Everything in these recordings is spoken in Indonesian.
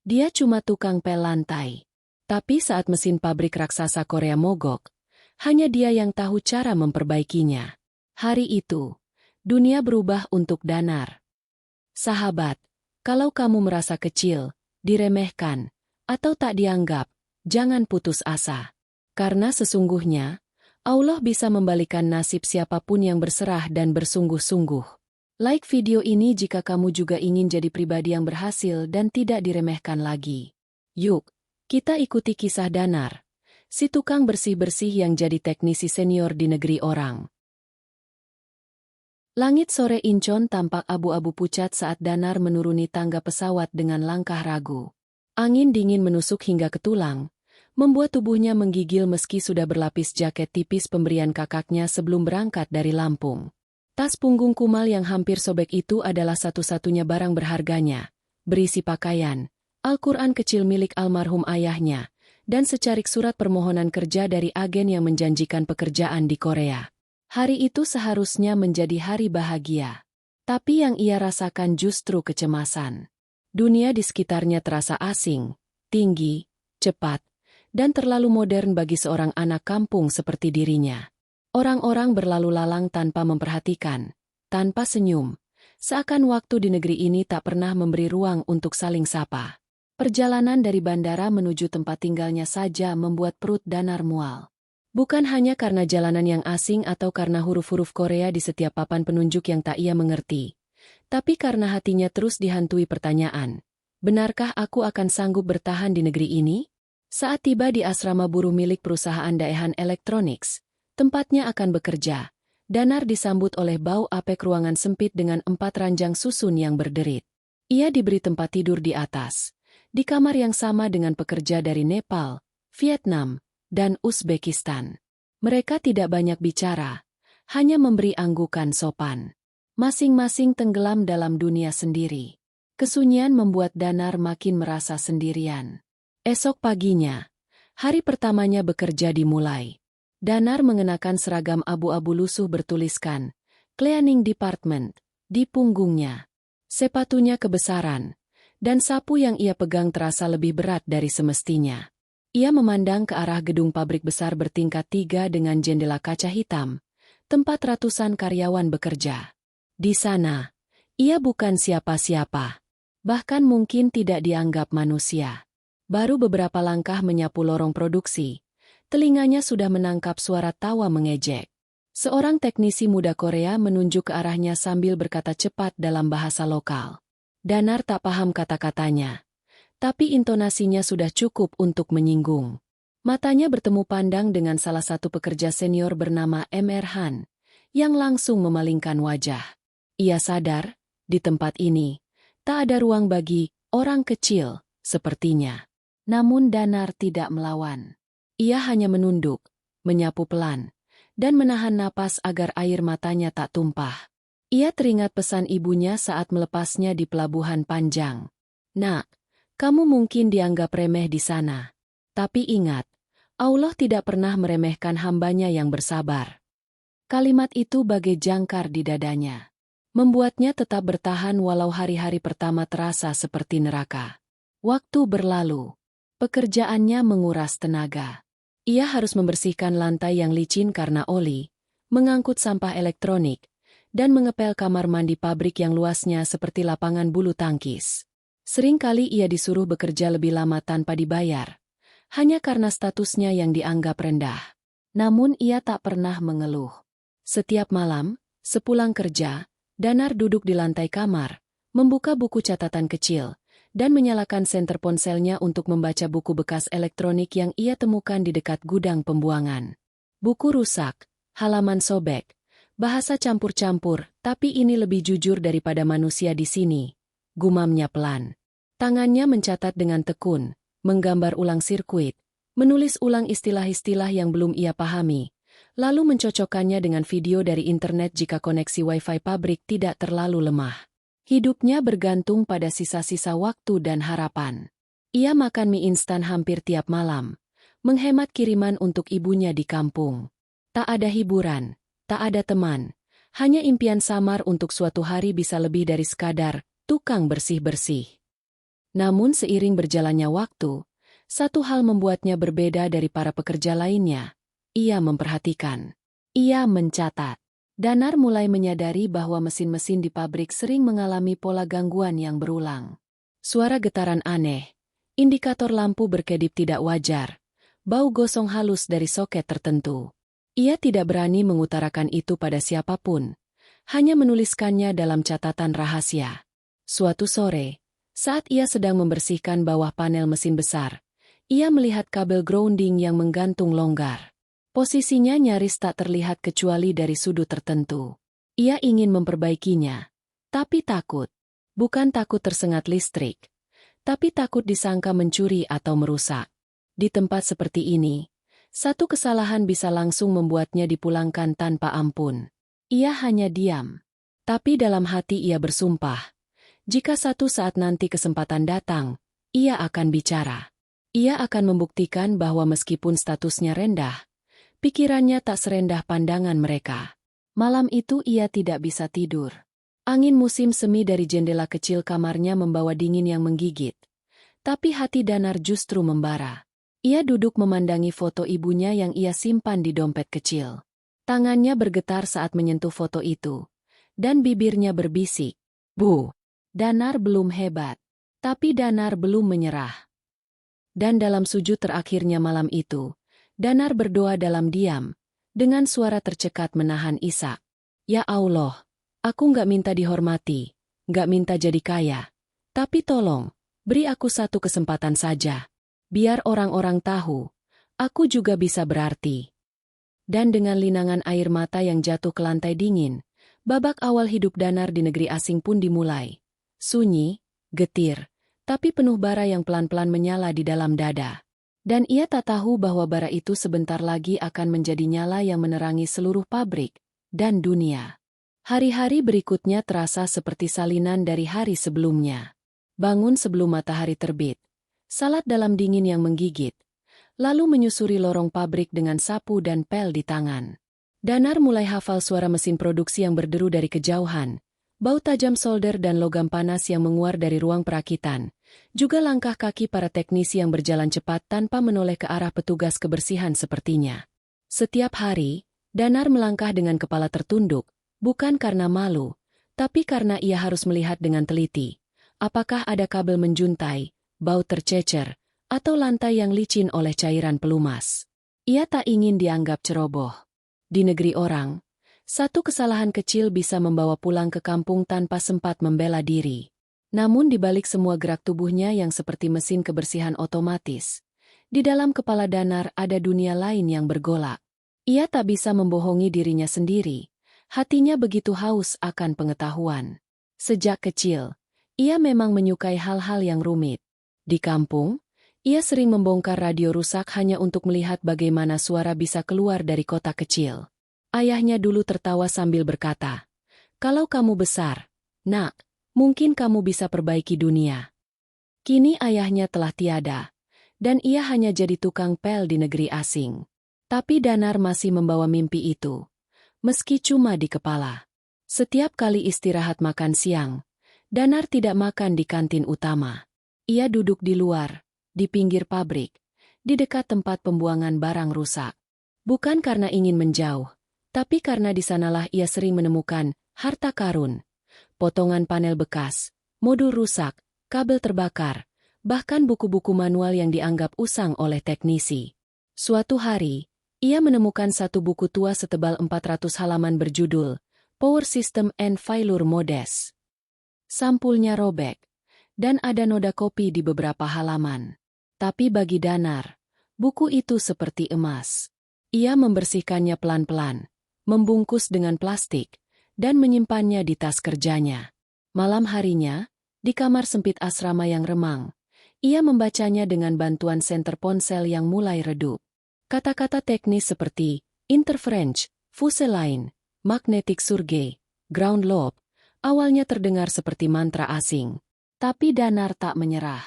Dia cuma tukang pel lantai. Tapi saat mesin pabrik raksasa Korea mogok, hanya dia yang tahu cara memperbaikinya. Hari itu, dunia berubah untuk Danar. Sahabat, kalau kamu merasa kecil, diremehkan, atau tak dianggap, jangan putus asa. Karena sesungguhnya, Allah bisa membalikan nasib siapapun yang berserah dan bersungguh-sungguh. Like video ini jika kamu juga ingin jadi pribadi yang berhasil dan tidak diremehkan lagi. Yuk, kita ikuti kisah Danar, si tukang bersih-bersih yang jadi teknisi senior di negeri orang. Langit sore Incheon tampak abu-abu pucat saat Danar menuruni tangga pesawat dengan langkah ragu. Angin dingin menusuk hingga ke tulang, membuat tubuhnya menggigil meski sudah berlapis jaket tipis pemberian kakaknya sebelum berangkat dari Lampung. Tas punggung kumal yang hampir sobek itu adalah satu-satunya barang berharganya, berisi pakaian, Al-Quran kecil milik almarhum ayahnya, dan secarik surat permohonan kerja dari agen yang menjanjikan pekerjaan di Korea. Hari itu seharusnya menjadi hari bahagia. Tapi yang ia rasakan justru kecemasan. Dunia di sekitarnya terasa asing, tinggi, cepat, dan terlalu modern bagi seorang anak kampung seperti dirinya. Orang-orang berlalu lalang tanpa memperhatikan, tanpa senyum, seakan waktu di negeri ini tak pernah memberi ruang untuk saling sapa. Perjalanan dari bandara menuju tempat tinggalnya saja membuat perut Danar mual. Bukan hanya karena jalanan yang asing atau karena huruf-huruf Korea di setiap papan penunjuk yang tak ia mengerti, tapi karena hatinya terus dihantui pertanyaan, benarkah aku akan sanggup bertahan di negeri ini? Saat tiba di asrama buruh milik perusahaan Daehan Electronics, tempatnya akan bekerja, Danar disambut oleh bau apek ruangan sempit dengan 4 ranjang susun yang berderit. Ia diberi tempat tidur di atas, di kamar yang sama dengan pekerja dari Nepal, Vietnam, dan Uzbekistan. Mereka tidak banyak bicara, hanya memberi anggukan sopan. Masing-masing tenggelam dalam dunia sendiri. Kesunyian membuat Danar makin merasa sendirian. Esok paginya, hari pertamanya bekerja dimulai. Danar mengenakan seragam abu-abu lusuh bertuliskan Cleaning Department di punggungnya. Sepatunya kebesaran, dan sapu yang ia pegang terasa lebih berat dari semestinya. Ia memandang ke arah gedung pabrik besar bertingkat 3 dengan jendela kaca hitam, tempat ratusan karyawan bekerja. Di sana, ia bukan siapa-siapa. Bahkan mungkin tidak dianggap manusia. Baru beberapa langkah menyapu lorong produksi, telinganya sudah menangkap suara tawa mengejek. Seorang teknisi muda Korea menunjuk ke arahnya sambil berkata cepat dalam bahasa lokal. Danar tak paham kata-katanya, tapi intonasinya sudah cukup untuk menyinggung. Matanya bertemu pandang dengan salah satu pekerja senior bernama Mr. Han, yang langsung memalingkan wajah. Ia sadar, di tempat ini, tak ada ruang bagi orang kecil sepertinya. Namun Danar tidak melawan. Ia hanya menunduk, menyapu pelan, dan menahan napas agar air matanya tak tumpah. Ia teringat pesan ibunya saat melepasnya di pelabuhan panjang. Nak, kamu mungkin dianggap remeh di sana. Tapi ingat, Allah tidak pernah meremehkan hambanya yang bersabar. Kalimat itu bagai jangkar di dadanya. Membuatnya tetap bertahan walau hari-hari pertama terasa seperti neraka. Waktu berlalu. Pekerjaannya menguras tenaga. Ia harus membersihkan lantai yang licin karena oli, mengangkut sampah elektronik, dan mengepel kamar mandi pabrik yang luasnya seperti lapangan bulu tangkis. Seringkali ia disuruh bekerja lebih lama tanpa dibayar, hanya karena statusnya yang dianggap rendah. Namun ia tak pernah mengeluh. Setiap malam, sepulang kerja, Danar duduk di lantai kamar, membuka buku catatan kecil, dan menyalakan senter ponselnya untuk membaca buku bekas elektronik yang ia temukan di dekat gudang pembuangan. Buku rusak, halaman sobek, bahasa campur-campur, tapi ini lebih jujur daripada manusia di sini, gumamnya pelan. Tangannya mencatat dengan tekun, menggambar ulang sirkuit, menulis ulang istilah-istilah yang belum ia pahami, lalu mencocokkannya dengan video dari internet jika koneksi wifi pabrik tidak terlalu lemah. Hidupnya bergantung pada sisa-sisa waktu dan harapan. Ia makan mie instan hampir tiap malam, menghemat kiriman untuk ibunya di kampung. Tak ada hiburan, tak ada teman, hanya impian samar untuk suatu hari bisa lebih dari sekadar tukang bersih-bersih. Namun seiring berjalannya waktu, satu hal membuatnya berbeda dari para pekerja lainnya. Ia memperhatikan. Ia mencatat. Danar mulai menyadari bahwa mesin-mesin di pabrik sering mengalami pola gangguan yang berulang. Suara getaran aneh, indikator lampu berkedip tidak wajar, bau gosong halus dari soket tertentu. Ia tidak berani mengutarakan itu pada siapapun, hanya menuliskannya dalam catatan rahasia. Suatu sore, saat ia sedang membersihkan bawah panel mesin besar, ia melihat kabel grounding yang menggantung longgar. Posisinya nyaris tak terlihat kecuali dari sudut tertentu. Ia ingin memperbaikinya, tapi takut. Bukan takut tersengat listrik, tapi takut disangka mencuri atau merusak. Di tempat seperti ini, satu kesalahan bisa langsung membuatnya dipulangkan tanpa ampun. Ia hanya diam. Tapi dalam hati ia bersumpah, jika satu saat nanti kesempatan datang, ia akan bicara. Ia akan membuktikan bahwa meskipun statusnya rendah, pikirannya tak serendah pandangan mereka. Malam itu ia tidak bisa tidur. Angin musim semi dari jendela kecil kamarnya membawa dingin yang menggigit. Tapi hati Danar justru membara. Ia duduk memandangi foto ibunya yang ia simpan di dompet kecil. Tangannya bergetar saat menyentuh foto itu. Dan bibirnya berbisik, "Bu." Danar belum hebat. Tapi Danar belum menyerah. Dan dalam sujud terakhirnya malam itu, Danar berdoa dalam diam, dengan suara tercekat menahan isak. "Ya Allah, aku nggak minta dihormati, nggak minta jadi kaya. Tapi tolong, beri aku satu kesempatan saja. Biar orang-orang tahu, aku juga bisa berarti." Dan dengan linangan air mata yang jatuh ke lantai dingin, babak awal hidup Danar di negeri asing pun dimulai. Sunyi, getir, tapi penuh bara yang pelan-pelan menyala di dalam dada. Dan ia tak tahu bahwa bara itu sebentar lagi akan menjadi nyala yang menerangi seluruh pabrik dan dunia. Hari-hari berikutnya terasa seperti salinan dari hari sebelumnya. Bangun sebelum matahari terbit, salat dalam dingin yang menggigit, lalu menyusuri lorong pabrik dengan sapu dan pel di tangan. Danar mulai hafal suara mesin produksi yang berderu dari kejauhan, bau tajam solder dan logam panas yang menguar dari ruang perakitan. Juga langkah kaki para teknisi yang berjalan cepat tanpa menoleh ke arah petugas kebersihan sepertinya. Setiap hari, Danar melangkah dengan kepala tertunduk, bukan karena malu, tapi karena ia harus melihat dengan teliti. Apakah ada kabel menjuntai, bau tercecer, atau lantai yang licin oleh cairan pelumas. Ia tak ingin dianggap ceroboh. Di negeri orang, satu kesalahan kecil bisa membawa pulang ke kampung tanpa sempat membela diri. Namun di balik semua gerak tubuhnya yang seperti mesin kebersihan otomatis, di dalam kepala Danar ada dunia lain yang bergolak. Ia tak bisa membohongi dirinya sendiri, hatinya begitu haus akan pengetahuan. Sejak kecil, ia memang menyukai hal-hal yang rumit. Di kampung, ia sering membongkar radio rusak hanya untuk melihat bagaimana suara bisa keluar dari kotak kecil. Ayahnya dulu tertawa sambil berkata, "Kalau kamu besar, Nak, mungkin kamu bisa perbaiki dunia." Kini ayahnya telah tiada, dan ia hanya jadi tukang pel di negeri asing. Tapi Danar masih membawa mimpi itu, meski cuma di kepala. Setiap kali istirahat makan siang, Danar tidak makan di kantin utama. Ia duduk di luar, di pinggir pabrik, di dekat tempat pembuangan barang rusak. Bukan karena ingin menjauh, tapi karena di sanalah ia sering menemukan harta karun. Potongan panel bekas, modul rusak, kabel terbakar, bahkan buku-buku manual yang dianggap usang oleh teknisi. Suatu hari, ia menemukan satu buku tua setebal 400 halaman berjudul Power System and Failure Modes. Sampulnya robek, dan ada noda kopi di beberapa halaman. Tapi bagi Danar, buku itu seperti emas. Ia membersihkannya pelan-pelan, membungkus dengan plastik, dan menyimpannya di tas kerjanya. Malam harinya, di kamar sempit asrama yang remang, ia membacanya dengan bantuan senter ponsel yang mulai redup. Kata-kata teknis seperti interference, fuse line, magnetic surge, ground loop, awalnya terdengar seperti mantra asing. Tapi Danar tak menyerah.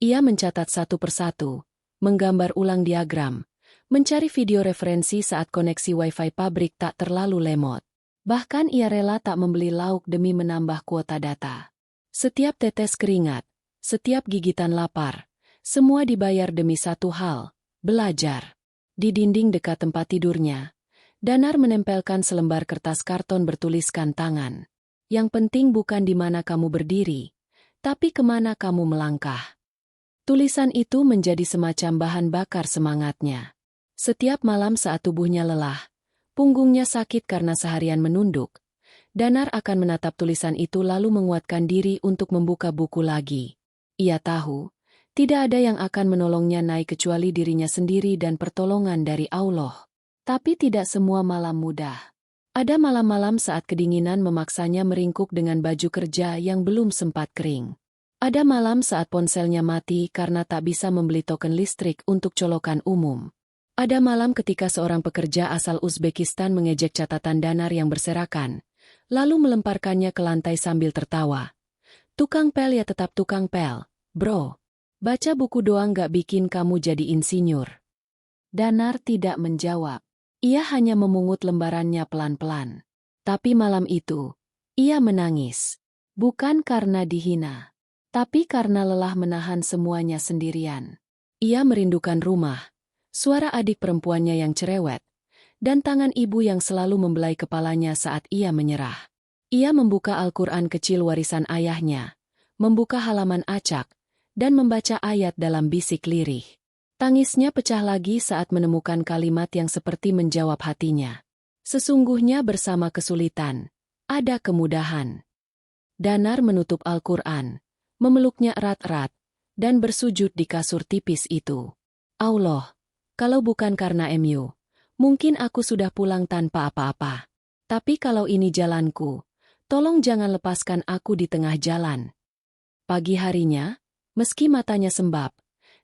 Ia mencatat satu persatu, menggambar ulang diagram, mencari video referensi saat koneksi Wi-Fi pabrik tak terlalu lemot. Bahkan ia rela tak membeli lauk demi menambah kuota data. Setiap tetes keringat, Setiap gigitan lapar. Semua dibayar demi satu hal, belajar. Di dinding dekat tempat tidurnya, Danar menempelkan selembar kertas karton bertuliskan tangan. Yang penting bukan di mana kamu berdiri, tapi kemana kamu melangkah. Tulisan itu menjadi semacam bahan bakar semangatnya. Setiap malam saat tubuhnya lelah, punggungnya sakit karena seharian menunduk, Danar akan menatap tulisan itu lalu menguatkan diri untuk membuka buku lagi. Ia tahu, tidak ada yang akan menolongnya naik kecuali dirinya sendiri dan pertolongan dari Allah. Tapi tidak semua malam mudah. Ada malam-malam saat kedinginan memaksanya meringkuk dengan baju kerja yang belum sempat kering. Ada malam saat ponselnya mati karena tak bisa membeli token listrik untuk colokan umum. Ada malam ketika seorang pekerja asal Uzbekistan mengejek catatan Danar yang berserakan, lalu melemparkannya ke lantai sambil tertawa. Tukang pel ya tetap tukang pel, bro. Baca buku doang gak bikin kamu jadi insinyur. Danar tidak menjawab. Ia hanya memungut lembarannya pelan-pelan. Tapi malam itu, ia menangis. Bukan karena dihina, tapi karena lelah menahan semuanya sendirian. Ia merindukan rumah, suara adik perempuannya yang cerewet, dan tangan ibu yang selalu membelai kepalanya saat ia menyerah. Ia membuka Al-Quran kecil warisan ayahnya, membuka halaman acak, dan membaca ayat dalam bisik lirih. Tangisnya pecah lagi saat menemukan kalimat yang seperti menjawab hatinya. Sesungguhnya bersama kesulitan, ada kemudahan. Danar menutup Al-Quran, memeluknya erat-erat, dan bersujud di kasur tipis itu. Allah, kalau bukan karena MU, mungkin aku sudah pulang tanpa apa-apa. Tapi kalau ini jalanku, tolong jangan lepaskan aku di tengah jalan. Pagi harinya, meski matanya sembab,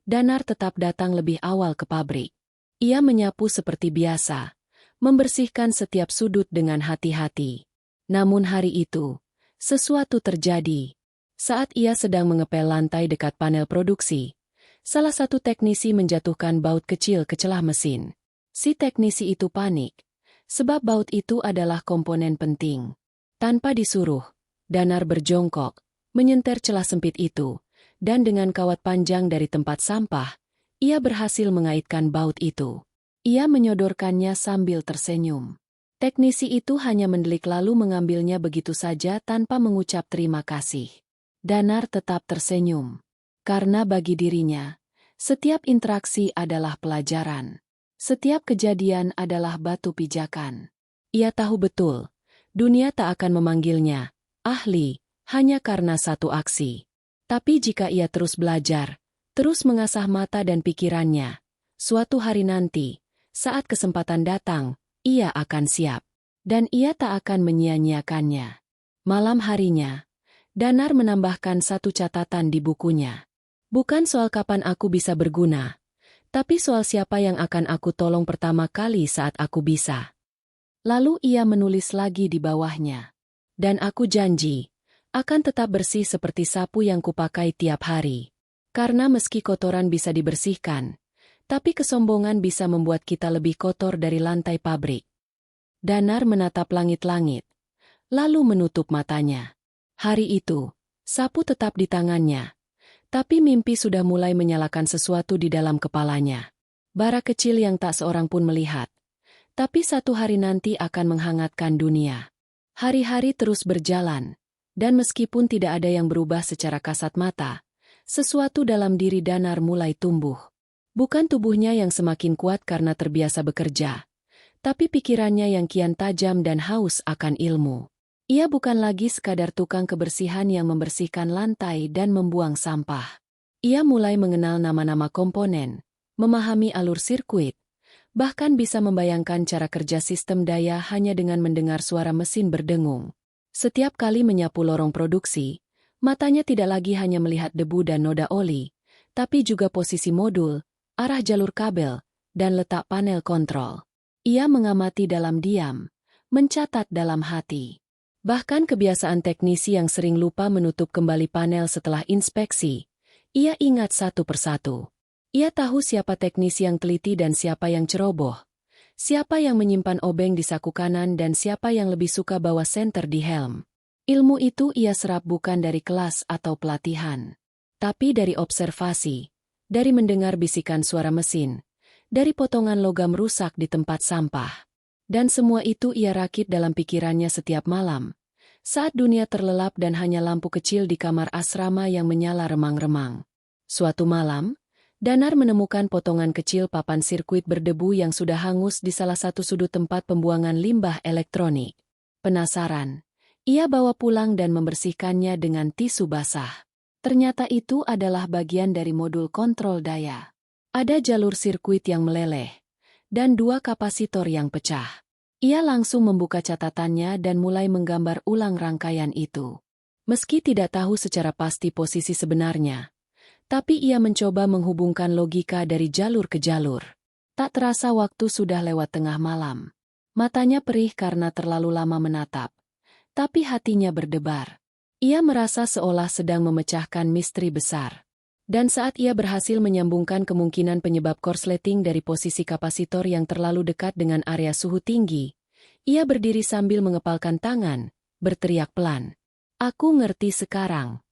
Danar tetap datang lebih awal ke pabrik. Ia menyapu seperti biasa, membersihkan setiap sudut dengan hati-hati. Namun hari itu, sesuatu terjadi. Saat ia sedang mengepel lantai dekat panel produksi, salah satu teknisi menjatuhkan baut kecil ke celah mesin. Si teknisi itu panik, sebab baut itu adalah komponen penting. Tanpa disuruh, Danar berjongkok, menyenter celah sempit itu, dan dengan kawat panjang dari tempat sampah, ia berhasil mengaitkan baut itu. Ia menyodorkannya sambil tersenyum. Teknisi itu hanya mendelik lalu mengambilnya begitu saja tanpa mengucap terima kasih. Danar tetap tersenyum. Karena bagi dirinya, setiap interaksi adalah pelajaran. Setiap kejadian adalah batu pijakan. Ia tahu betul, dunia tak akan memanggilnya ahli hanya karena satu aksi. Tapi jika ia terus belajar, terus mengasah mata dan pikirannya, suatu hari nanti, saat kesempatan datang, ia akan siap. Dan ia tak akan menyia-nyiakannya. Malam harinya, Danar menambahkan satu catatan di bukunya. Bukan soal kapan aku bisa berguna, tapi soal siapa yang akan aku tolong pertama kali saat aku bisa. Lalu ia menulis lagi di bawahnya. Dan aku janji, akan tetap bersih seperti sapu yang kupakai tiap hari. Karena meski kotoran bisa dibersihkan, tapi kesombongan bisa membuat kita lebih kotor dari lantai pabrik. Danar menatap langit-langit, lalu menutup matanya. Hari itu, sapu tetap di tangannya, tapi mimpi sudah mulai menyalakan sesuatu di dalam kepalanya. Bara kecil yang tak seorang pun melihat, tapi satu hari nanti akan menghangatkan dunia. Hari-hari terus berjalan. Dan meskipun tidak ada yang berubah secara kasat mata, sesuatu dalam diri Danar mulai tumbuh. Bukan tubuhnya yang semakin kuat karena terbiasa bekerja, tapi pikirannya yang kian tajam dan haus akan ilmu. Ia bukan lagi sekadar tukang kebersihan yang membersihkan lantai dan membuang sampah. Ia mulai mengenal nama-nama komponen, memahami alur sirkuit, bahkan bisa membayangkan cara kerja sistem daya hanya dengan mendengar suara mesin berdengung. Setiap kali menyapu lorong produksi, matanya tidak lagi hanya melihat debu dan noda oli, tapi juga posisi modul, arah jalur kabel, dan letak panel kontrol. Ia mengamati dalam diam, mencatat dalam hati. Bahkan kebiasaan teknisi yang sering lupa menutup kembali panel setelah inspeksi, ia ingat satu persatu. Ia tahu siapa teknisi yang teliti dan siapa yang ceroboh. Siapa yang menyimpan obeng di saku kanan dan siapa yang lebih suka bawa senter di helm. Ilmu itu ia serap bukan dari kelas atau pelatihan. Tapi dari observasi, dari mendengar bisikan suara mesin, dari potongan logam rusak di tempat sampah. Dan semua itu ia rakit dalam pikirannya setiap malam, saat dunia terlelap dan hanya lampu kecil di kamar asrama yang menyala remang-remang. Suatu malam, Danar menemukan potongan kecil papan sirkuit berdebu yang sudah hangus di salah satu sudut tempat pembuangan limbah elektronik. Penasaran, ia bawa pulang dan membersihkannya dengan tisu basah. Ternyata itu adalah bagian dari modul kontrol daya. Ada jalur sirkuit yang meleleh, dan 2 kapasitor yang pecah. Ia langsung membuka catatannya dan mulai menggambar ulang rangkaian itu. Meski tidak tahu secara pasti posisi sebenarnya, tapi ia mencoba menghubungkan logika dari jalur ke jalur. Tak terasa waktu sudah lewat tengah malam. Matanya perih karena terlalu lama menatap, tapi hatinya berdebar. Ia merasa seolah sedang memecahkan misteri besar. Dan saat ia berhasil menyambungkan kemungkinan penyebab korsleting dari posisi kapasitor yang terlalu dekat dengan area suhu tinggi, ia berdiri sambil mengepalkan tangan, berteriak pelan. "Aku ngerti sekarang."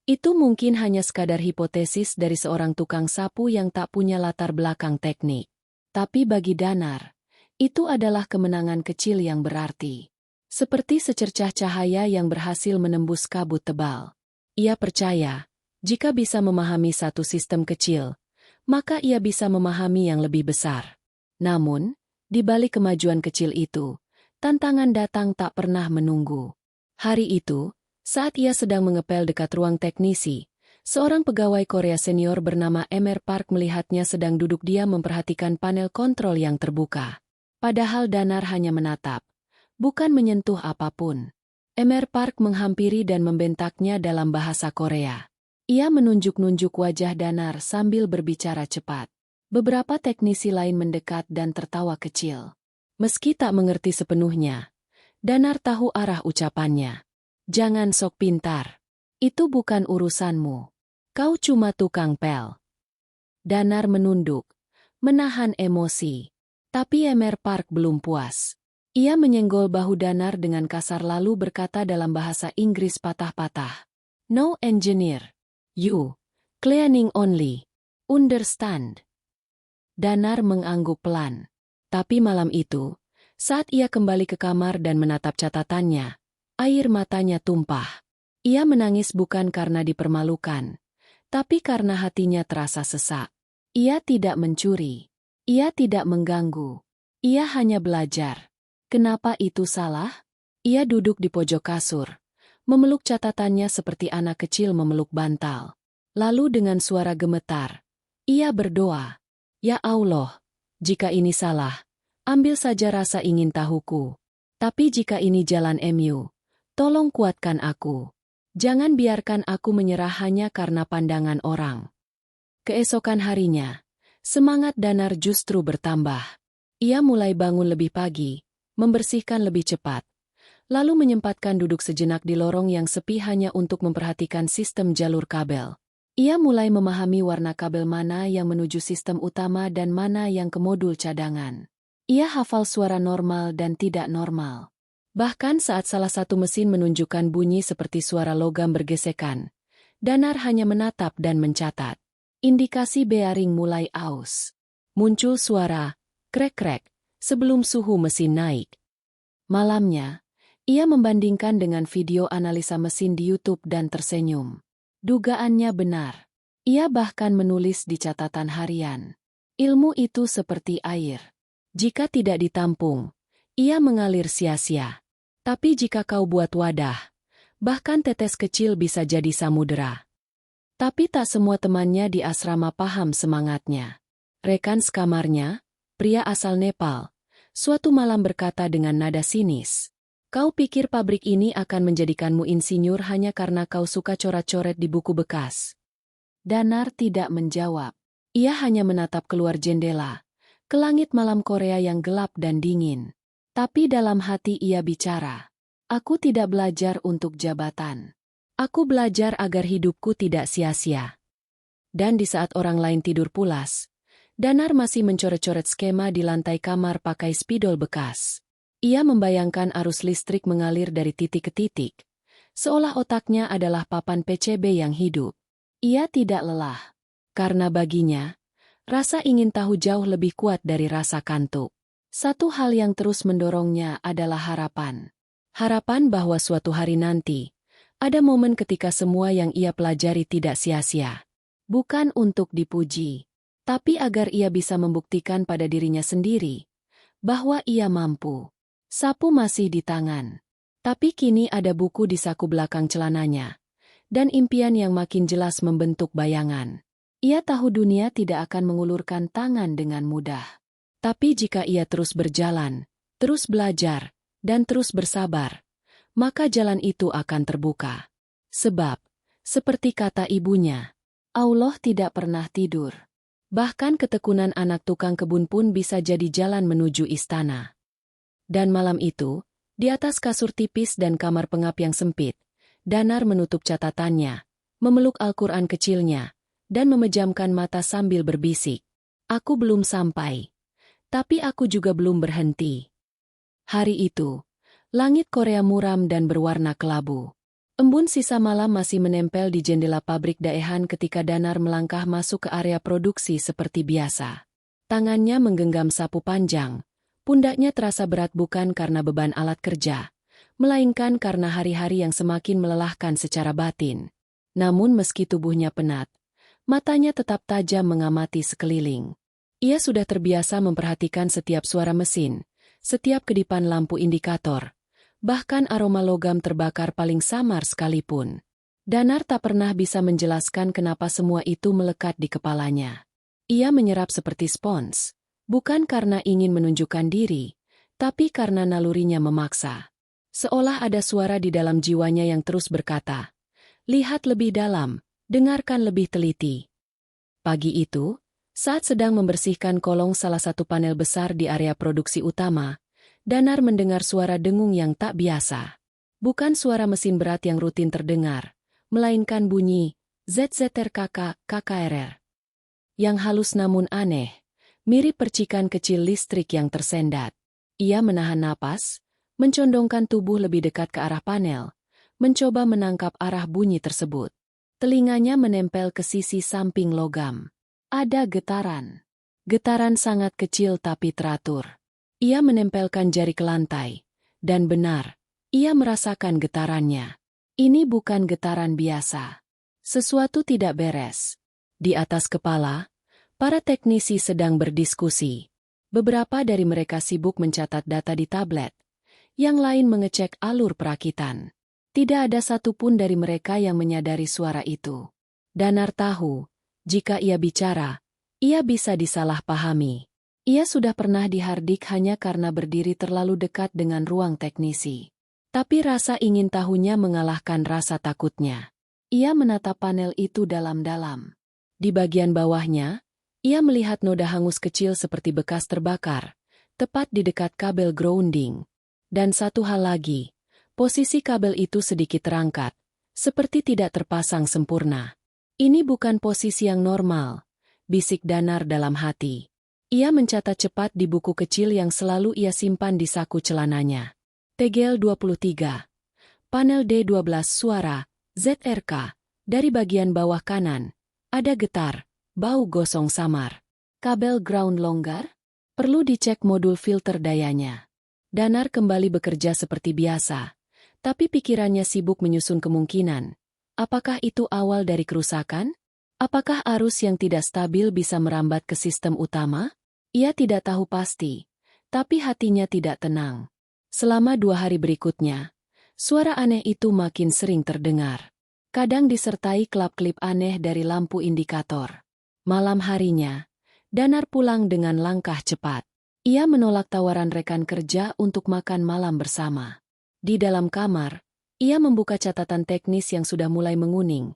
Itu mungkin hanya sekadar hipotesis dari seorang tukang sapu yang tak punya latar belakang teknik. Tapi bagi Danar, itu adalah kemenangan kecil yang berarti. Seperti secercah cahaya yang berhasil menembus kabut tebal. Ia percaya, jika bisa memahami satu sistem kecil, maka ia bisa memahami yang lebih besar. Namun, di balik kemajuan kecil itu, tantangan datang tak pernah menunggu. Hari itu, saat ia sedang mengepel dekat ruang teknisi, seorang pegawai Korea senior bernama Emer Park melihatnya sedang duduk diam memperhatikan panel kontrol yang terbuka. Padahal Danar hanya menatap, bukan menyentuh apapun. Emer Park menghampiri dan membentaknya dalam bahasa Korea. Ia menunjuk-nunjuk wajah Danar sambil berbicara cepat. Beberapa teknisi lain mendekat dan tertawa kecil. Meski tak mengerti sepenuhnya, Danar tahu arah ucapannya. "Jangan sok pintar. Itu bukan urusanmu. Kau cuma tukang pel." Danar menunduk, menahan emosi. Tapi Emer Park belum puas. Ia menyenggol bahu Danar dengan kasar lalu berkata dalam bahasa Inggris patah-patah. "No engineer. You. Cleaning only. Understand?" Danar mengangguk pelan. Tapi malam itu, saat ia kembali ke kamar dan menatap catatannya, air matanya tumpah. Ia menangis bukan karena dipermalukan, tapi karena hatinya terasa sesak. Ia tidak mencuri. Ia tidak mengganggu. Ia hanya belajar. Kenapa itu salah? Ia duduk di pojok kasur, memeluk catatannya seperti anak kecil memeluk bantal. Lalu dengan suara gemetar, ia berdoa, "Ya Allah, jika ini salah, ambil saja rasa ingin tahuku. Tapi jika ini jalan MU, tolong kuatkan aku. Jangan biarkan aku menyerah hanya karena pandangan orang." Keesokan harinya, semangat Danar justru bertambah. Ia mulai bangun lebih pagi, membersihkan lebih cepat, lalu menyempatkan duduk sejenak di lorong yang sepi hanya untuk memperhatikan sistem jalur kabel. Ia mulai memahami warna kabel mana yang menuju sistem utama dan mana yang ke modul cadangan. Ia hafal suara normal dan tidak normal. Bahkan saat salah satu mesin menunjukkan bunyi seperti suara logam bergesekan, Danar hanya menatap dan mencatat. Indikasi bearing mulai aus. Muncul suara krek-krek sebelum suhu mesin naik. Malamnya, ia membandingkan dengan video analisa mesin di YouTube dan tersenyum. Dugaannya benar. Ia bahkan menulis di catatan harian. Ilmu itu seperti air. Jika tidak ditampung, ia mengalir sia-sia. Tapi jika kau buat wadah, bahkan tetes kecil bisa jadi samudera. Tapi tak semua temannya di asrama paham semangatnya. Rekan sekamarnya, pria asal Nepal, suatu malam berkata dengan nada sinis, "Kau pikir pabrik ini akan menjadikanmu insinyur hanya karena kau suka coret-coret di buku bekas?" Danar tidak menjawab. Ia hanya menatap keluar jendela, ke langit malam Korea yang gelap dan dingin. Tapi dalam hati ia bicara, "Aku tidak belajar untuk jabatan. Aku belajar agar hidupku tidak sia-sia." Dan di saat orang lain tidur pulas, Danar masih mencoret-coret skema di lantai kamar pakai spidol bekas. Ia membayangkan arus listrik mengalir dari titik ke titik, seolah otaknya adalah papan PCB yang hidup. Ia tidak lelah. Karena baginya, rasa ingin tahu jauh lebih kuat dari rasa kantuk. Satu hal yang terus mendorongnya adalah harapan. Harapan bahwa suatu hari nanti, ada momen ketika semua yang ia pelajari tidak sia-sia. Bukan untuk dipuji, tapi agar ia bisa membuktikan pada dirinya sendiri bahwa ia mampu. Sapu masih di tangan. Tapi kini ada buku di saku belakang celananya. Dan impian yang makin jelas membentuk bayangan. Ia tahu dunia tidak akan mengulurkan tangan dengan mudah. Tapi jika ia terus berjalan, terus belajar, dan terus bersabar, maka jalan itu akan terbuka. Sebab, seperti kata ibunya, Allah tidak pernah tidur. Bahkan ketekunan anak tukang kebun pun bisa jadi jalan menuju istana. Dan malam itu, di atas kasur tipis dan kamar pengap yang sempit, Danar menutup catatannya, memeluk Al-Quran kecilnya, dan memejamkan mata sambil berbisik. Aku belum sampai. Tapi aku juga belum berhenti. Hari itu, langit Korea muram dan berwarna kelabu. Embun sisa malam masih menempel di jendela pabrik Daehan ketika Danar melangkah masuk ke area produksi seperti biasa. Tangannya menggenggam sapu panjang. Pundaknya terasa berat bukan karena beban alat kerja, melainkan karena hari-hari yang semakin melelahkan secara batin. Namun meski tubuhnya penat, matanya tetap tajam mengamati sekeliling. Ia sudah terbiasa memperhatikan setiap suara mesin, setiap kedipan lampu indikator, bahkan aroma logam terbakar paling samar sekalipun. Danar tak pernah bisa menjelaskan kenapa semua itu melekat di kepalanya. Ia menyerap seperti spons. Bukan karena ingin menunjukkan diri, tapi karena nalurinya memaksa. Seolah ada suara di dalam jiwanya yang terus berkata, lihat lebih dalam, dengarkan lebih teliti. Pagi itu, saat sedang membersihkan kolong salah satu panel besar di area produksi utama, Danar mendengar suara dengung yang tak biasa. Bukan suara mesin berat yang rutin terdengar, melainkan bunyi ZZRKK KKRR. Yang halus namun aneh. Mirip percikan kecil listrik yang tersendat. Ia menahan napas, mencondongkan tubuh lebih dekat ke arah panel, mencoba menangkap arah bunyi tersebut. Telinganya menempel ke sisi samping logam. Ada getaran. Getaran sangat kecil tapi teratur. Ia menempelkan jari ke lantai, dan benar, ia merasakan getarannya. Ini bukan getaran biasa. Sesuatu tidak beres. Di atas kepala, para teknisi sedang berdiskusi. Beberapa dari mereka sibuk mencatat data di tablet. Yang lain mengecek alur perakitan. Tidak ada satupun dari mereka yang menyadari suara itu. Danar tahu, jika ia bicara, ia bisa disalahpahami. Ia sudah pernah dihardik hanya karena berdiri terlalu dekat dengan ruang teknisi. Tapi rasa ingin tahunya mengalahkan rasa takutnya. Ia menatap panel itu dalam-dalam. Di bagian bawahnya, ia melihat noda hangus kecil seperti bekas terbakar, tepat di dekat kabel grounding. Dan satu hal lagi, posisi kabel itu sedikit terangkat, seperti tidak terpasang sempurna. Ini bukan posisi yang normal, bisik Danar dalam hati. Ia mencatat cepat di buku kecil yang selalu ia simpan di saku celananya. Tegel 23. Panel D12 suara, ZRK, dari bagian bawah kanan, ada getar. Bau gosong samar. Kabel ground longgar? Perlu dicek modul filter dayanya. Danar kembali bekerja seperti biasa, tapi pikirannya sibuk menyusun kemungkinan. Apakah itu awal dari kerusakan? Apakah arus yang tidak stabil bisa merambat ke sistem utama? Ia tidak tahu pasti, tapi hatinya tidak tenang. Selama 2 hari berikutnya, suara aneh itu makin sering terdengar. Kadang disertai kelap-kelip aneh dari lampu indikator. Malam harinya, Danar pulang dengan langkah cepat. Ia menolak tawaran rekan kerja untuk makan malam bersama. Di dalam kamar, ia membuka catatan teknis yang sudah mulai menguning,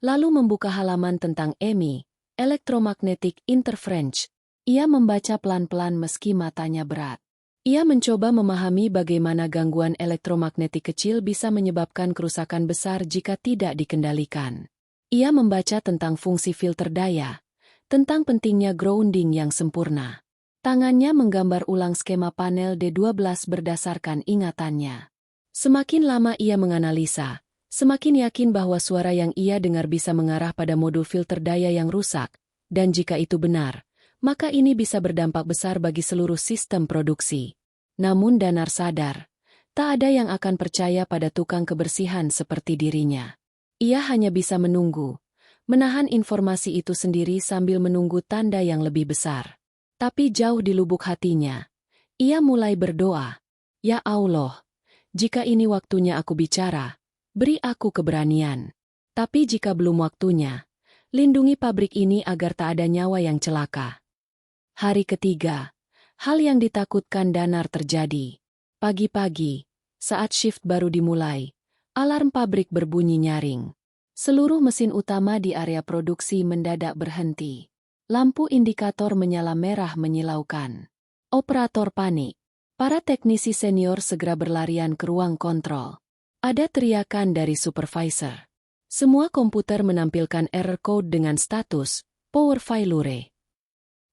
lalu membuka halaman tentang EMI, Electromagnetic Interference. Ia membaca pelan-pelan meski matanya berat. Ia mencoba memahami bagaimana gangguan elektromagnetik kecil bisa menyebabkan kerusakan besar jika tidak dikendalikan. Ia membaca tentang fungsi filter daya, tentang pentingnya grounding yang sempurna. Tangannya menggambar ulang skema panel D12 berdasarkan ingatannya. Semakin lama ia menganalisa, Semakin yakin bahwa suara yang ia dengar bisa mengarah pada modul filter daya yang rusak, dan jika itu benar, maka ini bisa berdampak besar bagi seluruh sistem produksi. Namun Danar sadar, tak ada yang akan percaya pada tukang kebersihan seperti dirinya. Ia hanya bisa menunggu, menahan informasi itu sendiri sambil menunggu tanda yang lebih besar. Tapi jauh di lubuk hatinya, ia mulai berdoa, "Ya Allah, jika ini waktunya aku bicara, beri aku keberanian. Tapi jika belum waktunya, lindungi pabrik ini agar tak ada nyawa yang celaka." Hari ketiga, hal yang ditakutkan Danar terjadi. Pagi-pagi, saat shift baru dimulai, alarm pabrik berbunyi nyaring. Seluruh mesin utama di area produksi mendadak berhenti. Lampu indikator menyala merah menyilaukan. Operator panik. Para teknisi senior segera berlarian ke ruang kontrol. Ada teriakan dari supervisor. Semua komputer menampilkan error code dengan status power failure.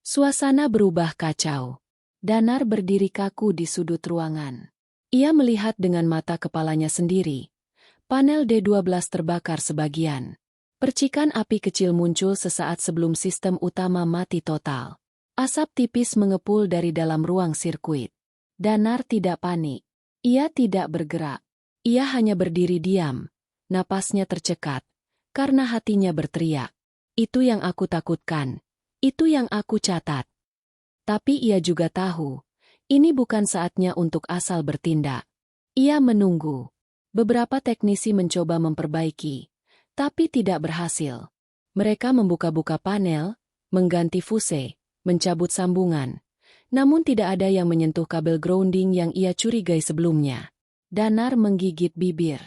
Suasana berubah kacau. Danar berdiri kaku di sudut ruangan. Ia melihat dengan mata kepalanya sendiri. Panel D12 terbakar sebagian. Percikan api kecil muncul sesaat sebelum sistem utama mati total. Asap tipis mengepul dari dalam ruang sirkuit. Danar tidak panik. Ia tidak bergerak. Ia hanya berdiri diam. Napasnya tercekat. Karena hatinya berteriak. Itu yang aku takutkan. Itu yang aku catat. Tapi ia juga tahu, ini bukan saatnya untuk asal bertindak. Ia menunggu. Beberapa teknisi mencoba memperbaiki, tapi tidak berhasil. Mereka membuka-buka panel, mengganti fuse, mencabut sambungan. Namun tidak ada yang menyentuh kabel grounding yang ia curigai sebelumnya. Danar menggigit bibir.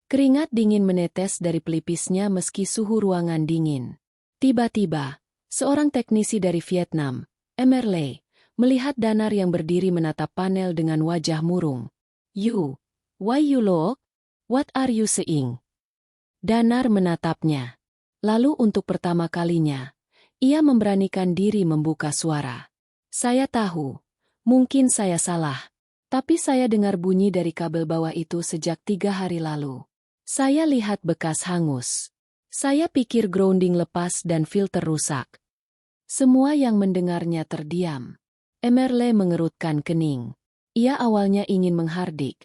Keringat dingin menetes dari pelipisnya meski suhu ruangan dingin. Tiba-tiba, seorang teknisi dari Vietnam, Emerle, melihat Danar yang berdiri menatap panel dengan wajah murung. "You, why you look? What are you saying?" Danar menatapnya. Lalu untuk pertama kalinya, ia memberanikan diri membuka suara. "Saya tahu, mungkin saya salah, tapi saya dengar bunyi dari kabel bawah itu sejak 3 hari lalu. Saya lihat bekas hangus. Saya pikir grounding lepas dan filter rusak." Semua yang mendengarnya terdiam. Emerle mengerutkan kening. Ia awalnya ingin menghardik,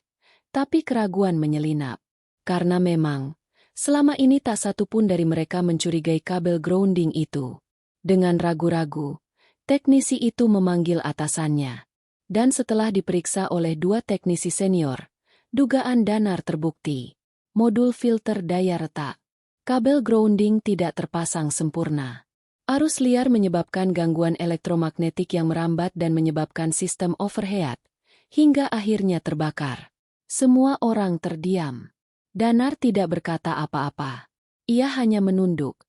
tapi keraguan menyelinap. Karena memang, selama ini tak satu pun dari mereka mencurigai kabel grounding itu. Dengan ragu-ragu, teknisi itu memanggil atasannya. Dan setelah diperiksa oleh 2 teknisi senior, dugaan Danar terbukti. Modul filter daya retak. Kabel grounding tidak terpasang sempurna. Arus liar menyebabkan gangguan elektromagnetik yang merambat dan menyebabkan sistem overheat, hingga akhirnya terbakar. Semua orang terdiam. Danar tidak berkata apa-apa. Ia hanya menunduk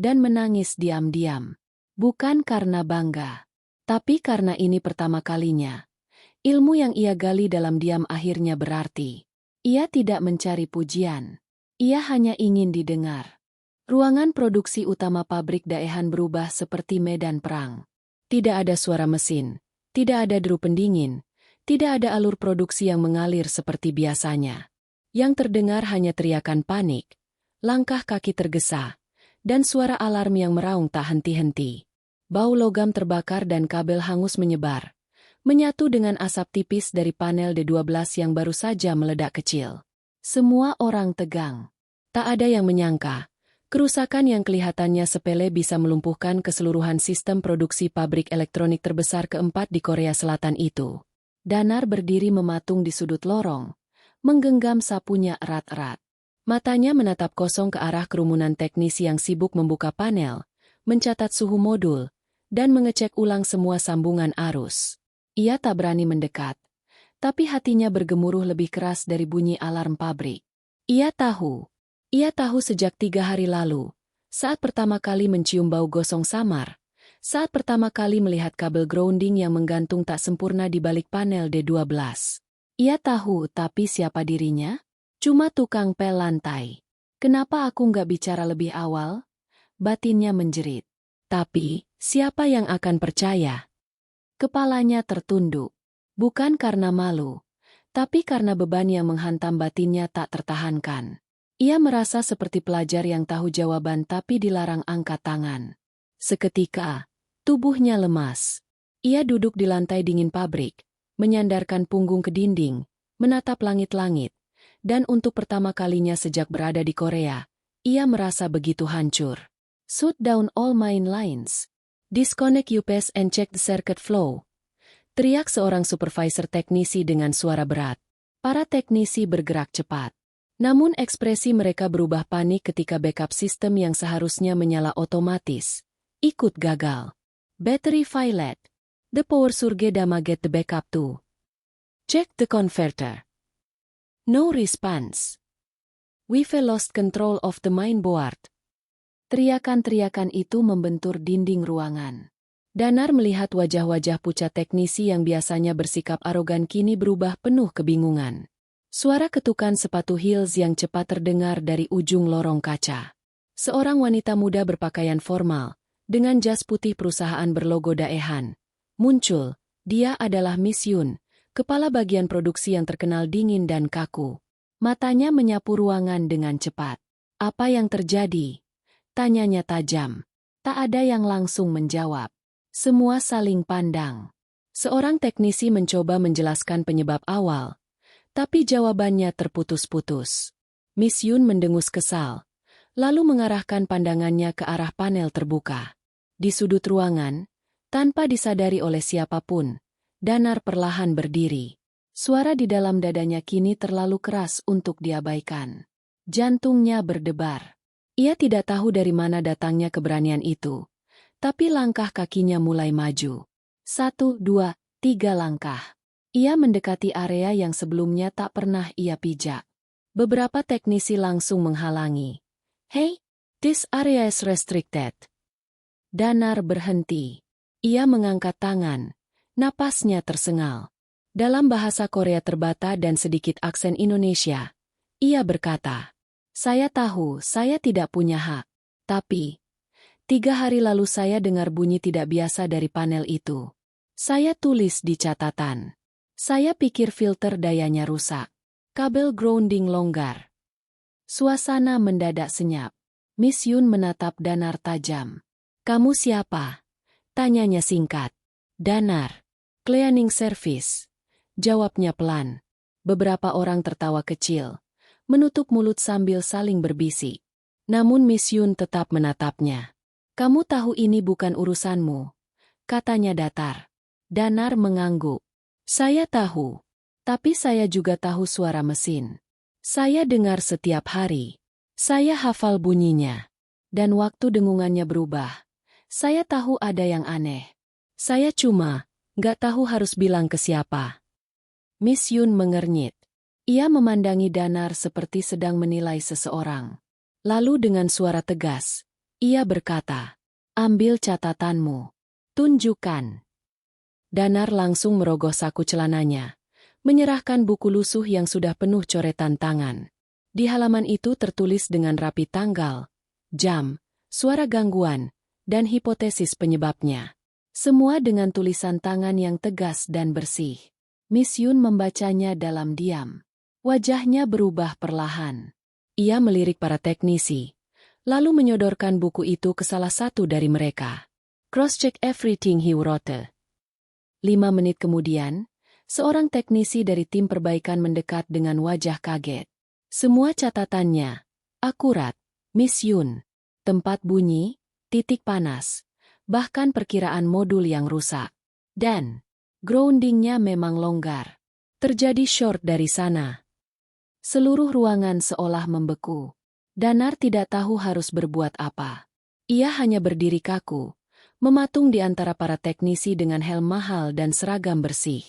dan menangis diam-diam. Bukan karena bangga, tapi karena ini pertama kalinya. Ilmu yang ia gali dalam diam akhirnya berarti. Ia tidak mencari pujian. Ia hanya ingin didengar. Ruangan produksi utama pabrik Daehan berubah seperti medan perang. Tidak ada suara mesin, tidak ada deru pendingin, tidak ada alur produksi yang mengalir seperti biasanya. Yang terdengar hanya teriakan panik, langkah kaki tergesa, dan suara alarm yang meraung tak henti-henti. Bau logam terbakar dan kabel hangus menyebar, menyatu dengan asap tipis dari panel D12 yang baru saja meledak kecil. Semua orang tegang. Tak ada yang menyangka, kerusakan yang kelihatannya sepele bisa melumpuhkan keseluruhan sistem produksi pabrik elektronik terbesar keempat di Korea Selatan itu. Danar berdiri mematung di sudut lorong, menggenggam sapunya erat-erat. Matanya menatap kosong ke arah kerumunan teknisi yang sibuk membuka panel, mencatat suhu modul, dan mengecek ulang semua sambungan arus. Ia tak berani mendekat, tapi hatinya bergemuruh lebih keras dari bunyi alarm pabrik. Ia tahu sejak 3 hari lalu, saat pertama kali mencium bau gosong samar, saat pertama kali melihat kabel grounding yang menggantung tak sempurna di balik panel D12. Ia tahu, tapi siapa dirinya? Cuma tukang pel lantai. Kenapa aku nggak bicara lebih awal? Batinnya menjerit. Tapi, siapa yang akan percaya? Kepalanya tertunduk. Bukan karena malu, tapi karena beban yang menghantam batinnya tak tertahankan. Ia merasa seperti pelajar yang tahu jawaban tapi dilarang angkat tangan. Seketika, tubuhnya lemas. Ia duduk di lantai dingin pabrik, menyandarkan punggung ke dinding, menatap langit-langit, dan untuk pertama kalinya sejak berada di Korea, ia merasa begitu hancur. Shut down all main lines. Disconnect UPS and check the circuit flow. Teriak seorang supervisor teknisi dengan suara berat. Para teknisi bergerak cepat. Namun ekspresi mereka berubah panik ketika backup sistem yang seharusnya menyala otomatis ikut gagal. Battery failed. The power surge damaged the backup too. Check the converter. No response. We've lost control of the mainboard. Teriakan-teriakan itu membentur dinding ruangan. Danar melihat wajah-wajah pucat teknisi yang biasanya bersikap arogan kini berubah penuh kebingungan. Suara ketukan sepatu heels yang cepat terdengar dari ujung lorong kaca. Seorang wanita muda berpakaian formal, dengan jas putih perusahaan berlogo Daehan, muncul. Dia adalah Miss Yun, kepala bagian produksi yang terkenal dingin dan kaku. Matanya menyapu ruangan dengan cepat. Apa yang terjadi? Tanyanya tajam. Tak ada yang langsung menjawab. Semua saling pandang. Seorang teknisi mencoba menjelaskan penyebab awal, tapi jawabannya terputus-putus. Miss Yun mendengus kesal, lalu mengarahkan pandangannya ke arah panel terbuka. Di sudut ruangan, tanpa disadari oleh siapapun, Danar perlahan berdiri. Suara di dalam dadanya kini terlalu keras untuk diabaikan. Jantungnya berdebar. Ia tidak tahu dari mana datangnya keberanian itu, tapi langkah kakinya mulai maju. 1, 2, 3 langkah. Ia mendekati area yang sebelumnya tak pernah ia pijak. Beberapa teknisi langsung menghalangi. Hey, this area is restricted. Danar berhenti. Ia mengangkat tangan. Napasnya tersengal. Dalam bahasa Korea terbata dan sedikit aksen Indonesia, ia berkata, "Saya tahu saya tidak punya hak. Tapi, 3 hari lalu saya dengar bunyi tidak biasa dari panel itu. Saya tulis di catatan. Saya pikir filter dayanya rusak. Kabel grounding longgar." Suasana mendadak senyap. Miss Yun menatap Danar tajam. "Kamu siapa?" Tanyanya singkat. "Danar. Cleaning service." Jawabnya pelan. Beberapa orang tertawa kecil, menutup mulut sambil saling berbisik. Namun Miss Yun tetap menatapnya. "Kamu tahu ini bukan urusanmu," katanya datar. Danar mengangguk. "Saya tahu. Tapi saya juga tahu suara mesin. Saya dengar setiap hari. Saya hafal bunyinya. Dan waktu dengungannya berubah, saya tahu ada yang aneh. Saya cuma nggak tahu harus bilang ke siapa." Miss Yun mengernyit. Ia memandangi Danar seperti sedang menilai seseorang. Lalu dengan suara tegas, ia berkata, "Ambil catatanmu. Tunjukkan." Danar langsung merogoh saku celananya, menyerahkan buku lusuh yang sudah penuh coretan tangan. Di halaman itu tertulis dengan rapi tanggal, jam, suara gangguan, dan hipotesis penyebabnya. Semua dengan tulisan tangan yang tegas dan bersih. Miss Yun membacanya dalam diam. Wajahnya berubah perlahan. Ia melirik para teknisi, lalu menyodorkan buku itu ke salah satu dari mereka. "Cross-check everything he wrote." 5 menit kemudian, seorang teknisi dari tim perbaikan mendekat dengan wajah kaget. Semua catatannya akurat, Miss Yun. Tempat bunyi, titik panas, bahkan perkiraan modul yang rusak. Dan groundingnya memang longgar. Terjadi short dari sana. Seluruh ruangan seolah membeku. Danar tidak tahu harus berbuat apa. Ia hanya berdiri kaku, mematung di antara para teknisi dengan helm mahal dan seragam bersih.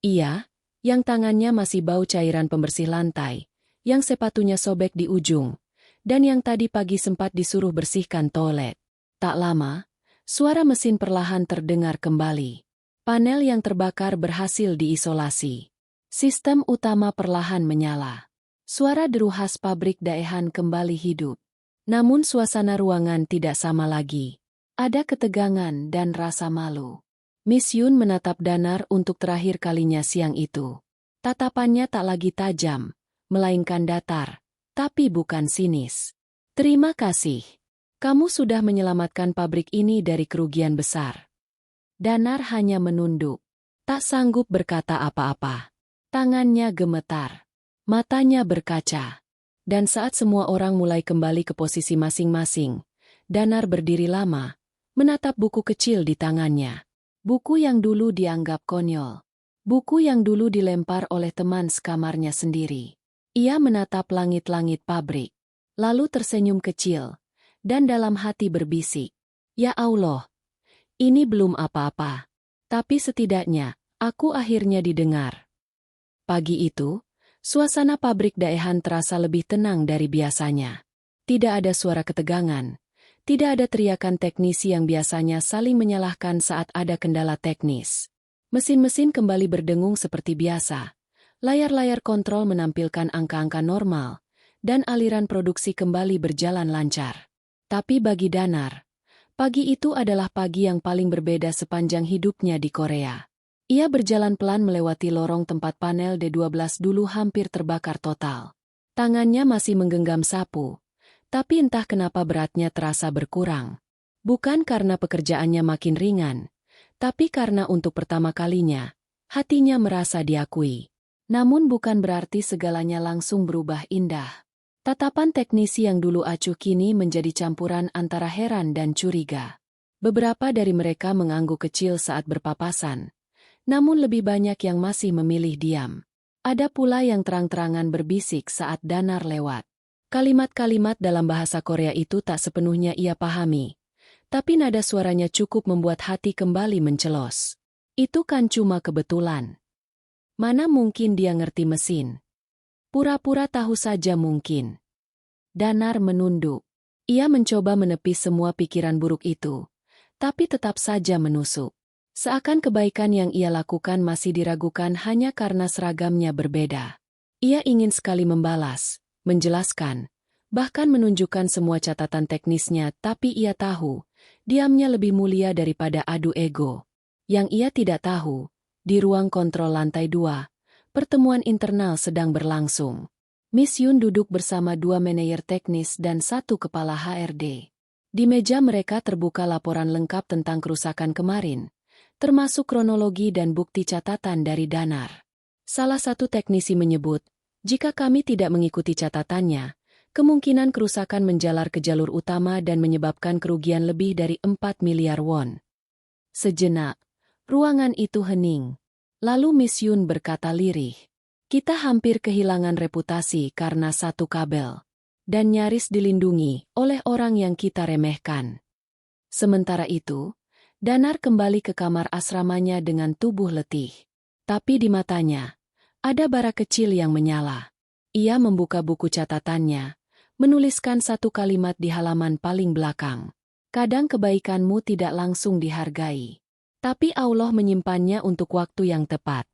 Ia, yang tangannya masih bau cairan pembersih lantai, yang sepatunya sobek di ujung, dan yang tadi pagi sempat disuruh bersihkan toilet. Tak lama, suara mesin perlahan terdengar kembali. Panel yang terbakar berhasil diisolasi. Sistem utama perlahan menyala. Suara deru khas pabrik Daehan kembali hidup. Namun suasana ruangan tidak sama lagi. Ada ketegangan dan rasa malu. Miss Yun menatap Danar untuk terakhir kalinya siang itu. Tatapannya tak lagi tajam, melainkan datar, tapi bukan sinis. Terima kasih. Kamu sudah menyelamatkan pabrik ini dari kerugian besar. Danar hanya menunduk. Tak sanggup berkata apa-apa. Tangannya gemetar. Matanya berkaca. Dan saat semua orang mulai kembali ke posisi masing-masing, Danar berdiri lama, menatap buku kecil di tangannya. Buku yang dulu dianggap konyol. Buku yang dulu dilempar oleh teman sekamarnya sendiri. Ia menatap langit-langit pabrik. Lalu tersenyum kecil. Dan dalam hati berbisik. Ya Allah, ini belum apa-apa. Tapi setidaknya, aku akhirnya didengar. Pagi itu, suasana pabrik Daehan terasa lebih tenang dari biasanya. Tidak ada suara ketegangan. Tidak ada teriakan teknisi yang biasanya saling menyalahkan saat ada kendala teknis. Mesin-mesin kembali berdengung seperti biasa. Layar-layar kontrol menampilkan angka-angka normal, dan aliran produksi kembali berjalan lancar. Tapi bagi Danar, pagi itu adalah pagi yang paling berbeda sepanjang hidupnya di Korea. Ia berjalan pelan melewati lorong tempat panel D12 dulu hampir terbakar total. Tangannya masih menggenggam sapu. Tapi entah kenapa beratnya terasa berkurang. Bukan karena pekerjaannya makin ringan, tapi karena untuk pertama kalinya, hatinya merasa diakui. Namun bukan berarti segalanya langsung berubah indah. Tatapan teknisi yang dulu acuh kini menjadi campuran antara heran dan curiga. Beberapa dari mereka mengangguk kecil saat berpapasan, namun lebih banyak yang masih memilih diam. Ada pula yang terang-terangan berbisik saat Danar lewat. Kalimat-kalimat dalam bahasa Korea itu tak sepenuhnya ia pahami, tapi nada suaranya cukup membuat hati kembali mencelos. Itu kan cuma kebetulan. Mana mungkin dia ngerti mesin? Pura-pura tahu saja mungkin. Danar menunduk. Ia mencoba menepis semua pikiran buruk itu, tapi tetap saja menusuk. Seakan kebaikan yang ia lakukan masih diragukan hanya karena seragamnya berbeda. Ia ingin sekali membalas, menjelaskan, bahkan menunjukkan semua catatan teknisnya, tapi ia tahu, diamnya lebih mulia daripada adu ego. Yang ia tidak tahu, di ruang kontrol lantai 2, pertemuan internal sedang berlangsung. Miss Yun duduk bersama 2 manajer teknis dan 1 kepala HRD. Di meja mereka terbuka laporan lengkap tentang kerusakan kemarin, termasuk kronologi dan bukti catatan dari Danar. Salah satu teknisi menyebut, jika kami tidak mengikuti catatannya, kemungkinan kerusakan menjalar ke jalur utama dan menyebabkan kerugian lebih dari 4 miliar won. Sejenak, ruangan itu hening. Lalu Miss Yun berkata lirih, kita hampir kehilangan reputasi karena 1 kabel. Dan nyaris dilindungi oleh orang yang kita remehkan. Sementara itu, Danar kembali ke kamar asramanya dengan tubuh letih. Tapi di matanya, ada bara kecil yang menyala. Ia membuka buku catatannya, menuliskan 1 kalimat di halaman paling belakang. Kadang kebaikanmu tidak langsung dihargai, tapi Allah menyimpannya untuk waktu yang tepat.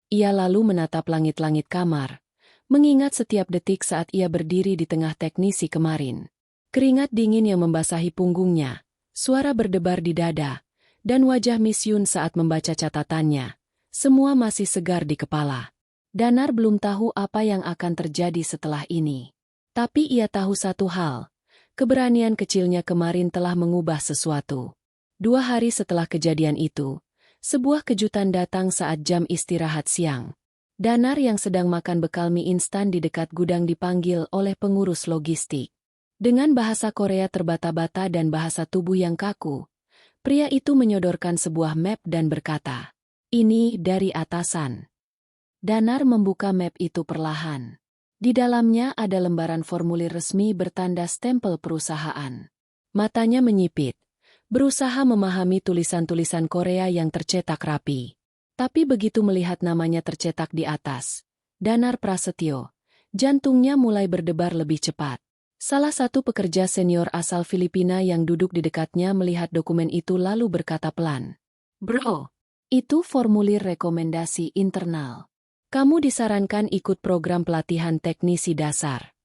Ia lalu menatap langit-langit kamar, mengingat setiap detik saat ia berdiri di tengah teknisi kemarin. Keringat dingin yang membasahi punggungnya, suara berdebar di dada, dan wajah Miss Yun saat membaca catatannya. Semua masih segar di kepala. Danar belum tahu apa yang akan terjadi setelah ini. Tapi ia tahu satu hal, keberanian kecilnya kemarin telah mengubah sesuatu. 2 hari setelah kejadian itu, sebuah kejutan datang saat jam istirahat siang. Danar yang sedang makan bekal mie instan di dekat gudang dipanggil oleh pengurus logistik. Dengan bahasa Korea terbata-bata dan bahasa tubuh yang kaku, pria itu menyodorkan sebuah map dan berkata, "Ini dari atasan." Danar membuka map itu perlahan. Di dalamnya ada lembaran formulir resmi bertanda stempel perusahaan. Matanya menyipit, berusaha memahami tulisan-tulisan Korea yang tercetak rapi. Tapi begitu melihat namanya tercetak di atas, Danar Prasetyo, jantungnya mulai berdebar lebih cepat. Salah satu pekerja senior asal Filipina yang duduk di dekatnya melihat dokumen itu lalu berkata pelan, "Bro, itu formulir rekomendasi internal. Kamu disarankan ikut program pelatihan teknisi dasar."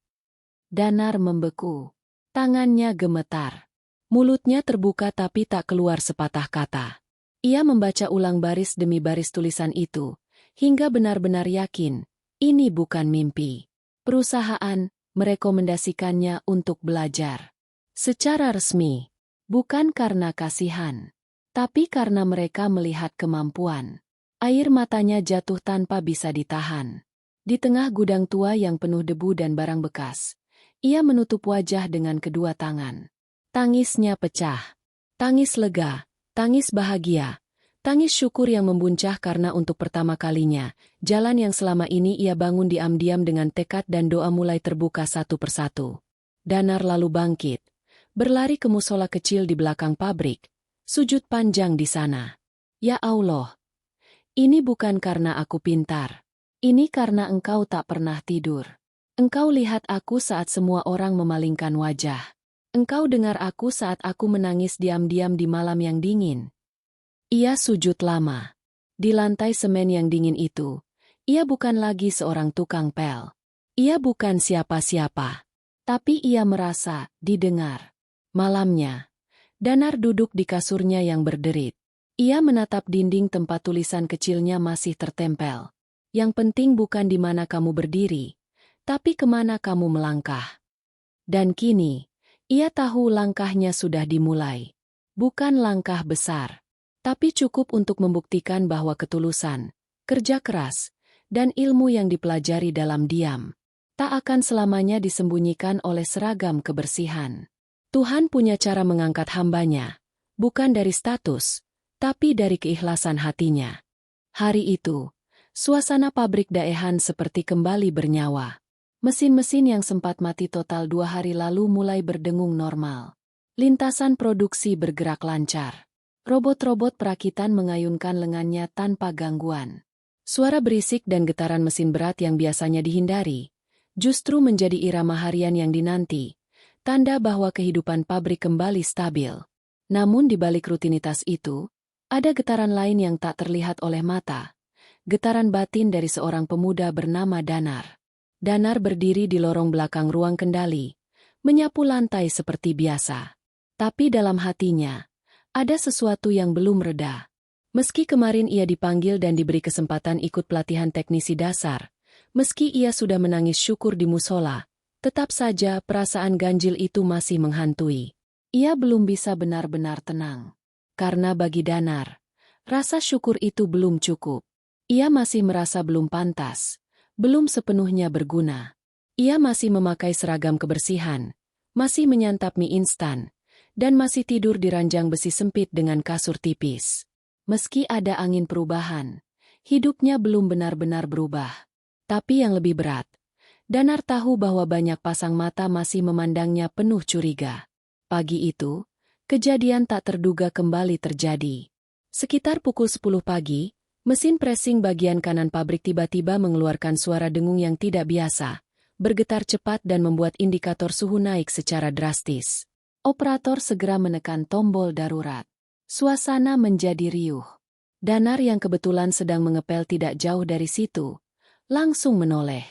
Danar membeku. Tangannya gemetar. Mulutnya terbuka tapi tak keluar sepatah kata. Ia membaca ulang baris demi baris tulisan itu, hingga benar-benar yakin, ini bukan mimpi. Perusahaan, merekomendasikannya untuk belajar. Secara resmi, bukan karena kasihan, tapi karena mereka melihat kemampuan. Air matanya jatuh tanpa bisa ditahan. Di tengah gudang tua yang penuh debu dan barang bekas, ia menutup wajah dengan kedua tangan. Tangisnya pecah. Tangis lega, tangis bahagia, tangis syukur yang membuncah karena untuk pertama kalinya, jalan yang selama ini ia bangun diam-diam dengan tekad dan doa mulai terbuka satu persatu. Danar lalu bangkit, berlari ke musola kecil di belakang pabrik, sujud panjang di sana. Ya Allah, ini bukan karena aku pintar. Ini karena Engkau tak pernah tidur. Engkau lihat aku saat semua orang memalingkan wajah. Engkau dengar aku saat aku menangis diam-diam di malam yang dingin. Ia sujud lama. Di lantai semen yang dingin itu, ia bukan lagi seorang tukang pel. Ia bukan siapa-siapa. Tapi ia merasa didengar. Malamnya, Danar duduk di kasurnya yang berderit. Ia menatap dinding tempat tulisan kecilnya masih tertempel. Yang penting bukan di mana kamu berdiri, tapi kemana kamu melangkah. Dan kini, ia tahu langkahnya sudah dimulai. Bukan langkah besar, tapi cukup untuk membuktikan bahwa ketulusan, kerja keras, dan ilmu yang dipelajari dalam diam, tak akan selamanya disembunyikan oleh seragam kebersihan. Tuhan punya cara mengangkat hambanya, bukan dari status, tapi dari keikhlasan hatinya. Hari itu, suasana pabrik Daehan seperti kembali bernyawa. Mesin-mesin yang sempat mati total 2 hari lalu mulai berdengung normal. Lintasan produksi bergerak lancar. Robot-robot perakitan mengayunkan lengannya tanpa gangguan. Suara berisik dan getaran mesin berat yang biasanya dihindari, justru menjadi irama harian yang dinanti, tanda bahwa kehidupan pabrik kembali stabil. Namun di balik rutinitas itu, ada getaran lain yang tak terlihat oleh mata. Getaran batin dari seorang pemuda bernama Danar. Danar berdiri di lorong belakang ruang kendali, menyapu lantai seperti biasa. Tapi dalam hatinya, ada sesuatu yang belum reda. Meski kemarin ia dipanggil dan diberi kesempatan ikut pelatihan teknisi dasar, meski ia sudah menangis syukur di musola, tetap saja perasaan ganjil itu masih menghantui. Ia belum bisa benar-benar tenang. Karena bagi Danar, rasa syukur itu belum cukup. Ia masih merasa belum pantas, belum sepenuhnya berguna. Ia masih memakai seragam kebersihan, masih menyantap mie instan, dan masih tidur di ranjang besi sempit dengan kasur tipis. Meski ada angin perubahan, hidupnya belum benar-benar berubah. Tapi yang lebih berat, Danar tahu bahwa banyak pasang mata masih memandangnya penuh curiga. Pagi itu, kejadian tak terduga kembali terjadi. Sekitar pukul 10 pagi, mesin pressing bagian kanan pabrik tiba-tiba mengeluarkan suara dengung yang tidak biasa, bergetar cepat dan membuat indikator suhu naik secara drastis. Operator segera menekan tombol darurat. Suasana menjadi riuh. Danar yang kebetulan sedang mengepel tidak jauh dari situ, langsung menoleh.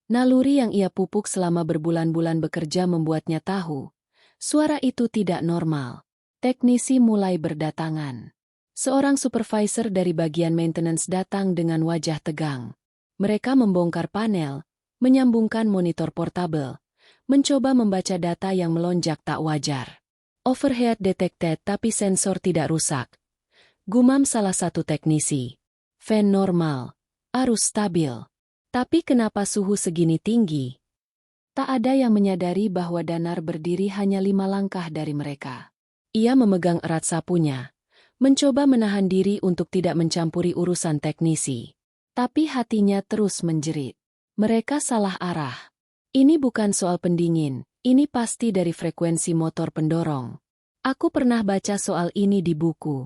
Naluri yang ia pupuk selama berbulan-bulan bekerja membuatnya tahu. Suara itu tidak normal. Teknisi mulai berdatangan. Seorang supervisor dari bagian maintenance datang dengan wajah tegang. Mereka membongkar panel, menyambungkan monitor portabel, mencoba membaca data yang melonjak tak wajar. Overheat detected tapi sensor tidak rusak. Gumam salah satu teknisi. Fan normal, arus stabil. Tapi kenapa suhu segini tinggi? Tak ada yang menyadari bahwa Danar berdiri hanya 5 langkah dari mereka. Ia memegang erat sapunya, mencoba menahan diri untuk tidak mencampuri urusan teknisi. Tapi hatinya terus menjerit. Mereka salah arah. Ini bukan soal pendingin, ini pasti dari frekuensi motor pendorong. Aku pernah baca soal ini di buku.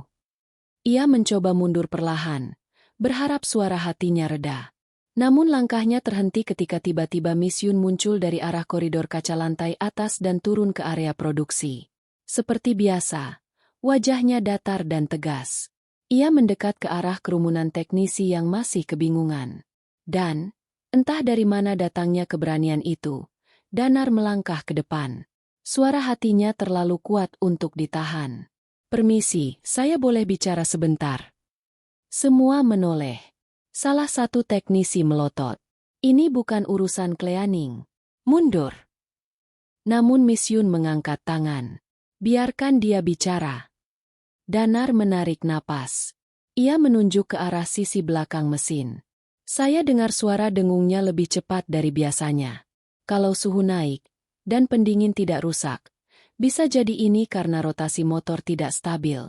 Ia mencoba mundur perlahan, berharap suara hatinya reda. Namun langkahnya terhenti ketika tiba-tiba Miss Yun muncul dari arah koridor kaca lantai atas dan turun ke area produksi. Seperti biasa, wajahnya datar dan tegas. Ia mendekat ke arah kerumunan teknisi yang masih kebingungan. Dan, entah dari mana datangnya keberanian itu, Danar melangkah ke depan. Suara hatinya terlalu kuat untuk ditahan. "Permisi, saya boleh bicara sebentar?" Semua menoleh. Salah satu teknisi melotot. "Ini bukan urusan cleaning. Mundur." Namun Miss Yun mengangkat tangan. Biarkan dia bicara. Danar menarik napas. Ia menunjuk ke arah sisi belakang mesin. Saya dengar suara dengungnya lebih cepat dari biasanya. Kalau suhu naik, dan pendingin tidak rusak, bisa jadi ini karena rotasi motor tidak stabil.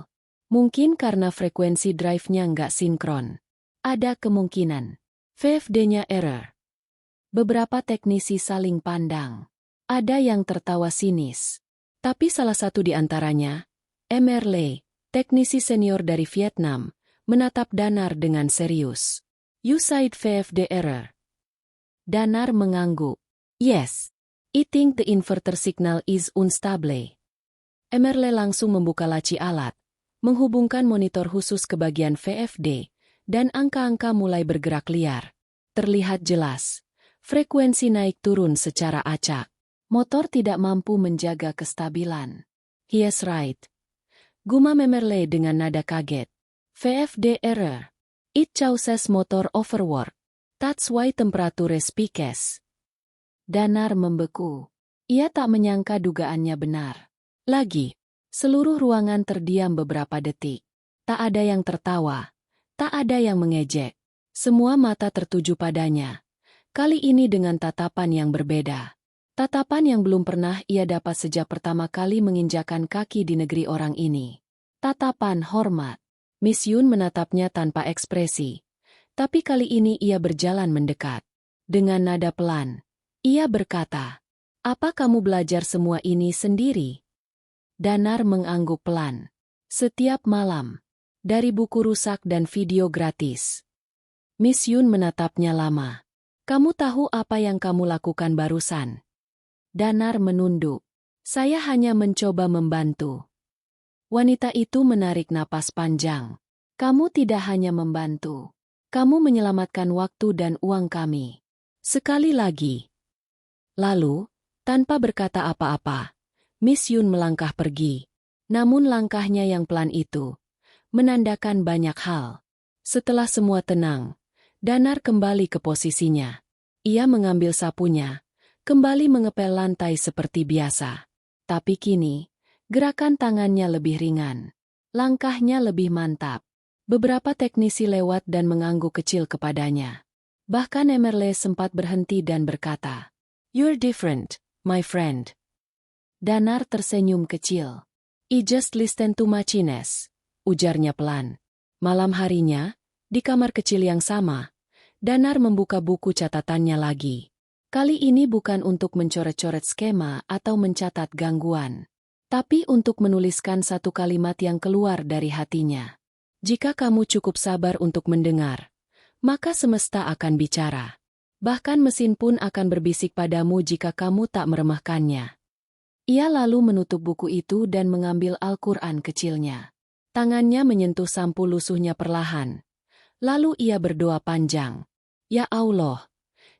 Mungkin karena frekuensi drive-nya nggak sinkron. Ada kemungkinan. VFD-nya error. Beberapa teknisi saling pandang. Ada yang tertawa sinis. Tapi salah satu di antaranya, Emerle, teknisi senior dari Vietnam, menatap Danar dengan serius. You said VFD error. Danar mengangguk. Yes. I think the inverter signal is unstable. Emerle langsung membuka laci alat, menghubungkan monitor khusus ke bagian VFD, dan angka-angka mulai bergerak liar. Terlihat jelas, frekuensi naik turun secara acak. Motor tidak mampu menjaga kestabilan. He is right. Gumam Emerle dengan nada kaget. VFD error. It causes motor overwork. That's why temperature spikes. Danar membeku. Ia tak menyangka dugaannya benar. Lagi, seluruh ruangan terdiam beberapa detik. Tak ada yang tertawa. Tak ada yang mengejek. Semua mata tertuju padanya. Kali ini dengan tatapan yang berbeda. Tatapan yang belum pernah ia dapat sejak pertama kali menginjakan kaki di negeri orang ini. Tatapan hormat. Miss Yun menatapnya tanpa ekspresi. Tapi kali ini ia berjalan mendekat. Dengan nada pelan, ia berkata, "Apa kamu belajar semua ini sendiri?" Danar mengangguk pelan. "Setiap malam. Dari buku rusak dan video gratis." Miss Yun menatapnya lama. "Kamu tahu apa yang kamu lakukan barusan?" Danar menunduk. "Saya hanya mencoba membantu." Wanita itu menarik napas panjang. "Kamu tidak hanya membantu. Kamu menyelamatkan waktu dan uang kami." Sekali lagi. Lalu, tanpa berkata apa-apa, Miss Yun melangkah pergi. Namun langkahnya yang pelan itu menandakan banyak hal. Setelah semua tenang, Danar kembali ke posisinya. Ia mengambil sapunya, kembali mengepel lantai seperti biasa. Tapi kini, gerakan tangannya lebih ringan. Langkahnya lebih mantap. Beberapa teknisi lewat dan mengangguk kecil kepadanya. Bahkan Emerle sempat berhenti dan berkata, "You're different, my friend." Danar tersenyum kecil. "I just listen to Machines," ujarnya pelan. Malam harinya, di kamar kecil yang sama, Danar membuka buku catatannya lagi. Kali ini bukan untuk mencoret-coret skema atau mencatat gangguan, tapi untuk menuliskan satu kalimat yang keluar dari hatinya. Jika kamu cukup sabar untuk mendengar, maka semesta akan bicara. Bahkan mesin pun akan berbisik padamu jika kamu tak meremehkannya. Ia lalu menutup buku itu dan mengambil Al-Quran kecilnya. Tangannya menyentuh sampul lusuhnya perlahan. Lalu ia berdoa panjang. "Ya Allah,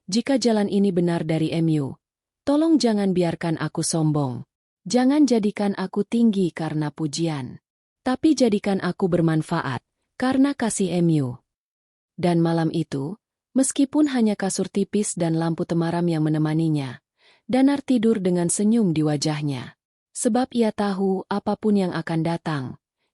jika jalan ini benar dari MU, tolong jangan biarkan aku sombong. Jangan jadikan aku tinggi karena pujian. Tapi jadikan aku bermanfaat, karena kasih MU." Dan malam itu, meskipun hanya kasur tipis dan lampu temaram yang menemaninya, Danar tidur dengan senyum di wajahnya. Sebab ia tahu apapun yang akan datang,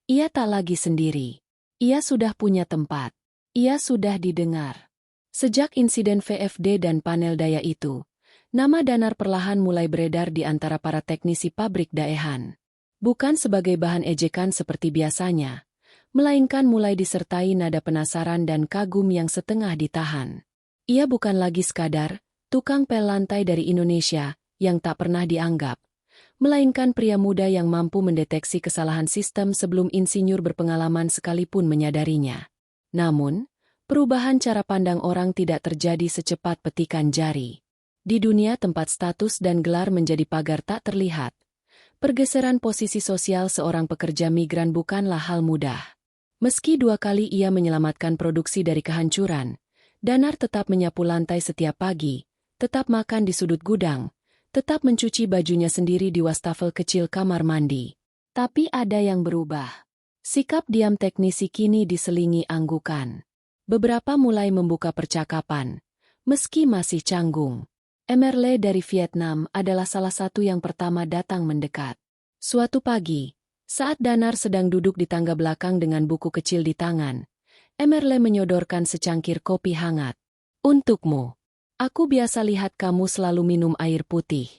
ia tak lagi sendiri. Ia sudah punya tempat. Ia sudah didengar. Sejak insiden VFD dan panel daya itu, nama Danar perlahan mulai beredar di antara para teknisi pabrik daehan. Bukan sebagai bahan ejekan seperti biasanya, melainkan mulai disertai nada penasaran dan kagum yang setengah ditahan. Ia bukan lagi sekadar tukang pel lantai dari Indonesia yang tak pernah dianggap, melainkan pria muda yang mampu mendeteksi kesalahan sistem sebelum insinyur berpengalaman sekalipun menyadarinya. Namun, perubahan cara pandang orang tidak terjadi secepat petikan jari. Di dunia tempat status dan gelar menjadi pagar tak terlihat, pergeseran posisi sosial seorang pekerja migran bukanlah hal mudah. Meski 2 kali ia menyelamatkan produksi dari kehancuran, Danar tetap menyapu lantai setiap pagi, tetap makan di sudut gudang, tetap mencuci bajunya sendiri di wastafel kecil kamar mandi. Tapi ada yang berubah. Sikap diam teknisi kini diselingi anggukan. Beberapa mulai membuka percakapan, meski masih canggung. Emerle dari Vietnam adalah salah satu yang pertama datang mendekat. Suatu pagi, saat Danar sedang duduk di tangga belakang dengan buku kecil di tangan, Emerle menyodorkan secangkir kopi hangat. Untukmu. Aku biasa lihat kamu selalu minum air putih.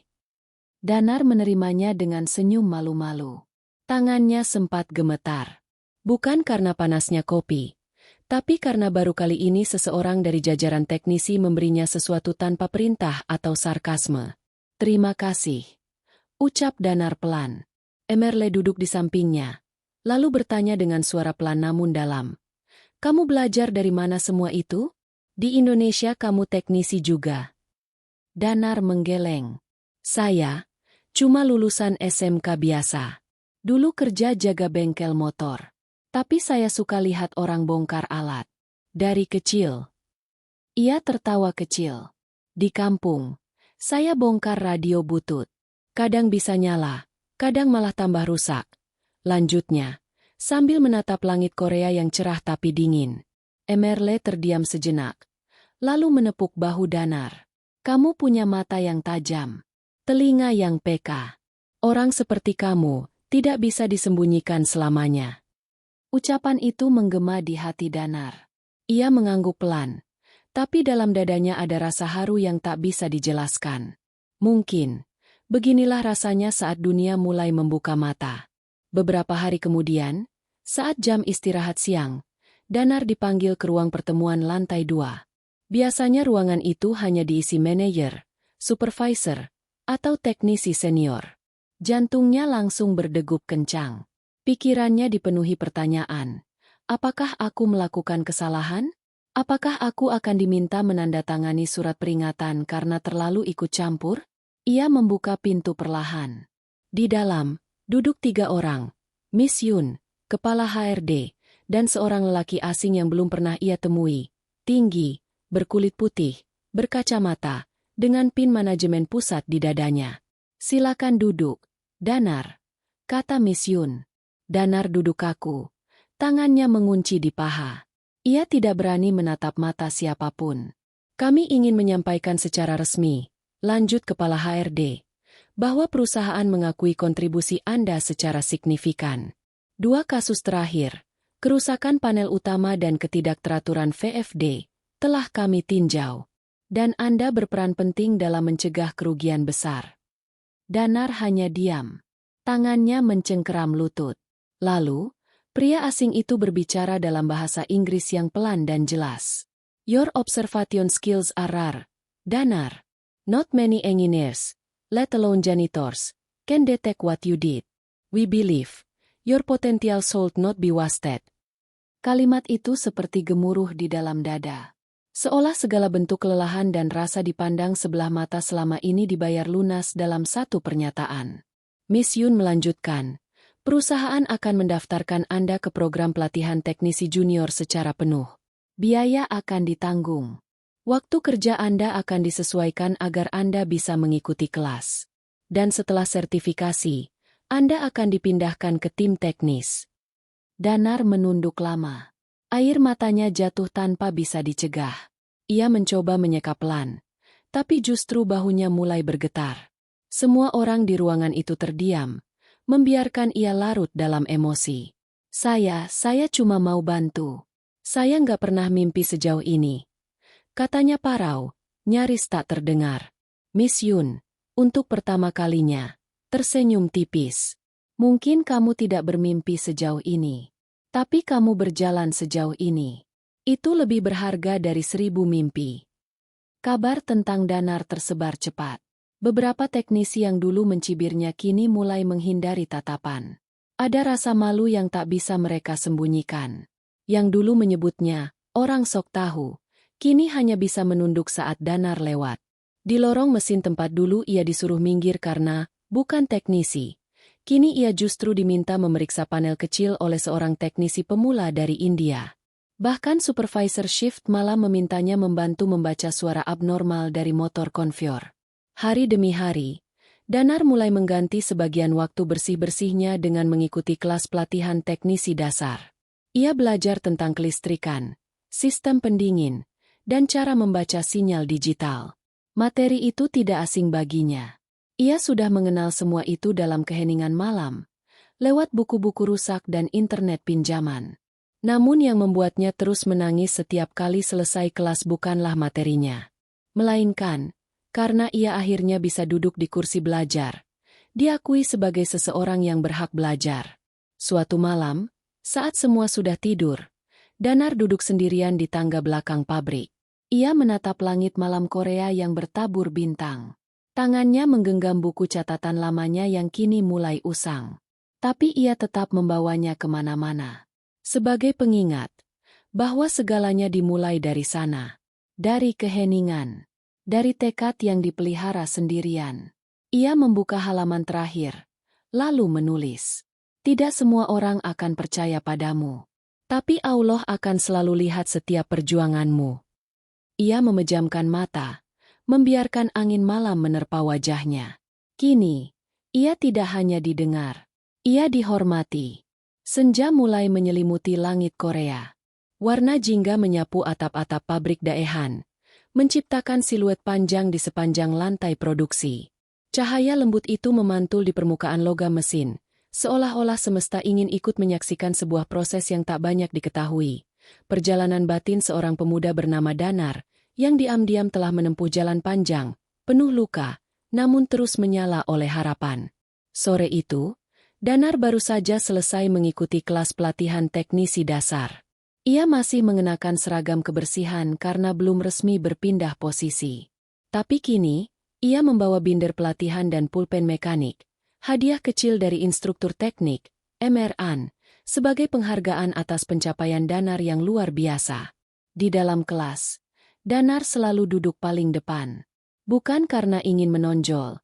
Danar menerimanya dengan senyum malu-malu. Tangannya sempat gemetar. Bukan karena panasnya kopi, tapi karena baru kali ini seseorang dari jajaran teknisi memberinya sesuatu tanpa perintah atau sarkasme. Terima kasih, ucap Danar pelan. Emerle duduk di sampingnya, lalu bertanya dengan suara pelan namun dalam. Kamu belajar dari mana semua itu? Di Indonesia kamu teknisi juga. Danar menggeleng. Saya cuma lulusan SMK biasa. Dulu kerja jaga bengkel motor. Tapi saya suka lihat orang bongkar alat. Dari kecil. Ia tertawa kecil. Di kampung, saya bongkar radio butut. Kadang bisa nyala, kadang malah tambah rusak. Lanjutnya, sambil menatap langit Korea yang cerah tapi dingin. Emerle terdiam sejenak. Lalu menepuk bahu Danar. Kamu punya mata yang tajam. Telinga yang peka. Orang seperti kamu tidak bisa disembunyikan selamanya. Ucapan itu menggema di hati Danar. Ia mengangguk pelan, tapi dalam dadanya ada rasa haru yang tak bisa dijelaskan. Mungkin, beginilah rasanya saat dunia mulai membuka mata. Beberapa hari kemudian, saat jam istirahat siang, Danar dipanggil ke ruang pertemuan lantai 2. Biasanya ruangan itu hanya diisi manajer, supervisor, atau teknisi senior. Jantungnya langsung berdegup kencang. Pikirannya dipenuhi pertanyaan. Apakah aku melakukan kesalahan? Apakah aku akan diminta menandatangani surat peringatan karena terlalu ikut campur? Ia membuka pintu perlahan. Di dalam, duduk 3 orang. Miss Yun, kepala HRD, dan seorang lelaki asing yang belum pernah ia temui. Tinggi, berkulit putih, berkacamata, dengan pin manajemen pusat di dadanya. Silakan duduk, Danar, kata Miss Yun. Danar duduk kaku. Tangannya mengunci di paha. Ia tidak berani menatap mata siapapun. Kami ingin menyampaikan secara resmi, lanjut kepala HRD, bahwa perusahaan mengakui kontribusi Anda secara signifikan. 2 kasus terakhir, kerusakan panel utama dan ketidakteraturan VFD, telah kami tinjau. Dan Anda berperan penting dalam mencegah kerugian besar. Danar hanya diam. Tangannya mencengkeram lutut. Lalu, pria asing itu berbicara dalam bahasa Inggris yang pelan dan jelas. Your observation skills are rare, Danar. Not many engineers, let alone janitors, can detect what you did. We believe, your potential should not be wasted. Kalimat itu seperti gemuruh di dalam dada. Seolah segala bentuk kelelahan dan rasa dipandang sebelah mata selama ini dibayar lunas dalam satu pernyataan. Miss Yun melanjutkan. Perusahaan akan mendaftarkan Anda ke program pelatihan teknisi junior secara penuh. Biaya akan ditanggung. Waktu kerja Anda akan disesuaikan agar Anda bisa mengikuti kelas. Dan setelah sertifikasi, Anda akan dipindahkan ke tim teknis. Danar menunduk lama. Air matanya jatuh tanpa bisa dicegah. Ia mencoba menyeka pelan, tapi justru bahunya mulai bergetar. Semua orang di ruangan itu terdiam, membiarkan ia larut dalam emosi. Saya cuma mau bantu. Saya nggak pernah mimpi sejauh ini. Katanya parau, nyaris tak terdengar. Miss Yun, untuk pertama kalinya, tersenyum tipis. Mungkin kamu tidak bermimpi sejauh ini. Tapi kamu berjalan sejauh ini. Itu lebih berharga dari 1000 mimpi. Kabar tentang Danar tersebar cepat. Beberapa teknisi yang dulu mencibirnya kini mulai menghindari tatapan. Ada rasa malu yang tak bisa mereka sembunyikan. Yang dulu menyebutnya, orang sok tahu, kini hanya bisa menunduk saat Danar lewat. Di lorong mesin tempat dulu ia disuruh minggir karena, bukan teknisi. Kini ia justru diminta memeriksa panel kecil oleh seorang teknisi pemula dari India. Bahkan supervisor shift malah memintanya membantu membaca suara abnormal dari motor konveyor. Hari demi hari, Danar mulai mengganti sebagian waktu bersih-bersihnya dengan mengikuti kelas pelatihan teknisi dasar. Ia belajar tentang kelistrikan, sistem pendingin, dan cara membaca sinyal digital. Materi itu tidak asing baginya. Ia sudah mengenal semua itu dalam keheningan malam, lewat buku-buku rusak dan internet pinjaman. Namun yang membuatnya terus menangis setiap kali selesai kelas bukanlah materinya. Melainkan, karena ia akhirnya bisa duduk di kursi belajar, diakui sebagai seseorang yang berhak belajar. Suatu malam, saat semua sudah tidur, Danar duduk sendirian di tangga belakang pabrik. Ia menatap langit malam Korea yang bertabur bintang. Tangannya menggenggam buku catatan lamanya yang kini mulai usang. Tapi ia tetap membawanya kemana-mana. Sebagai pengingat, bahwa segalanya dimulai dari sana. Dari keheningan. Dari tekad yang dipelihara sendirian. Ia membuka halaman terakhir, lalu menulis. Tidak semua orang akan percaya padamu. Tapi Allah akan selalu lihat setiap perjuanganmu. Ia memejamkan mata, membiarkan angin malam menerpa wajahnya. Kini, ia tidak hanya didengar, ia dihormati. Senja mulai menyelimuti langit Korea. Warna jingga menyapu atap-atap pabrik Daehan, menciptakan siluet panjang di sepanjang lantai produksi. Cahaya lembut itu memantul di permukaan logam mesin, seolah-olah semesta ingin ikut menyaksikan sebuah proses yang tak banyak diketahui. Perjalanan batin seorang pemuda bernama Danar, yang diam-diam telah menempuh jalan panjang, penuh luka, namun terus menyala oleh harapan. Sore itu, Danar baru saja selesai mengikuti kelas pelatihan teknisi dasar. Ia masih mengenakan seragam kebersihan karena belum resmi berpindah posisi. Tapi kini, ia membawa binder pelatihan dan pulpen mekanik, hadiah kecil dari instruktur teknik, MRAN, sebagai penghargaan atas pencapaian Danar yang luar biasa. Di dalam kelas, Danar selalu duduk paling depan. Bukan karena ingin menonjol,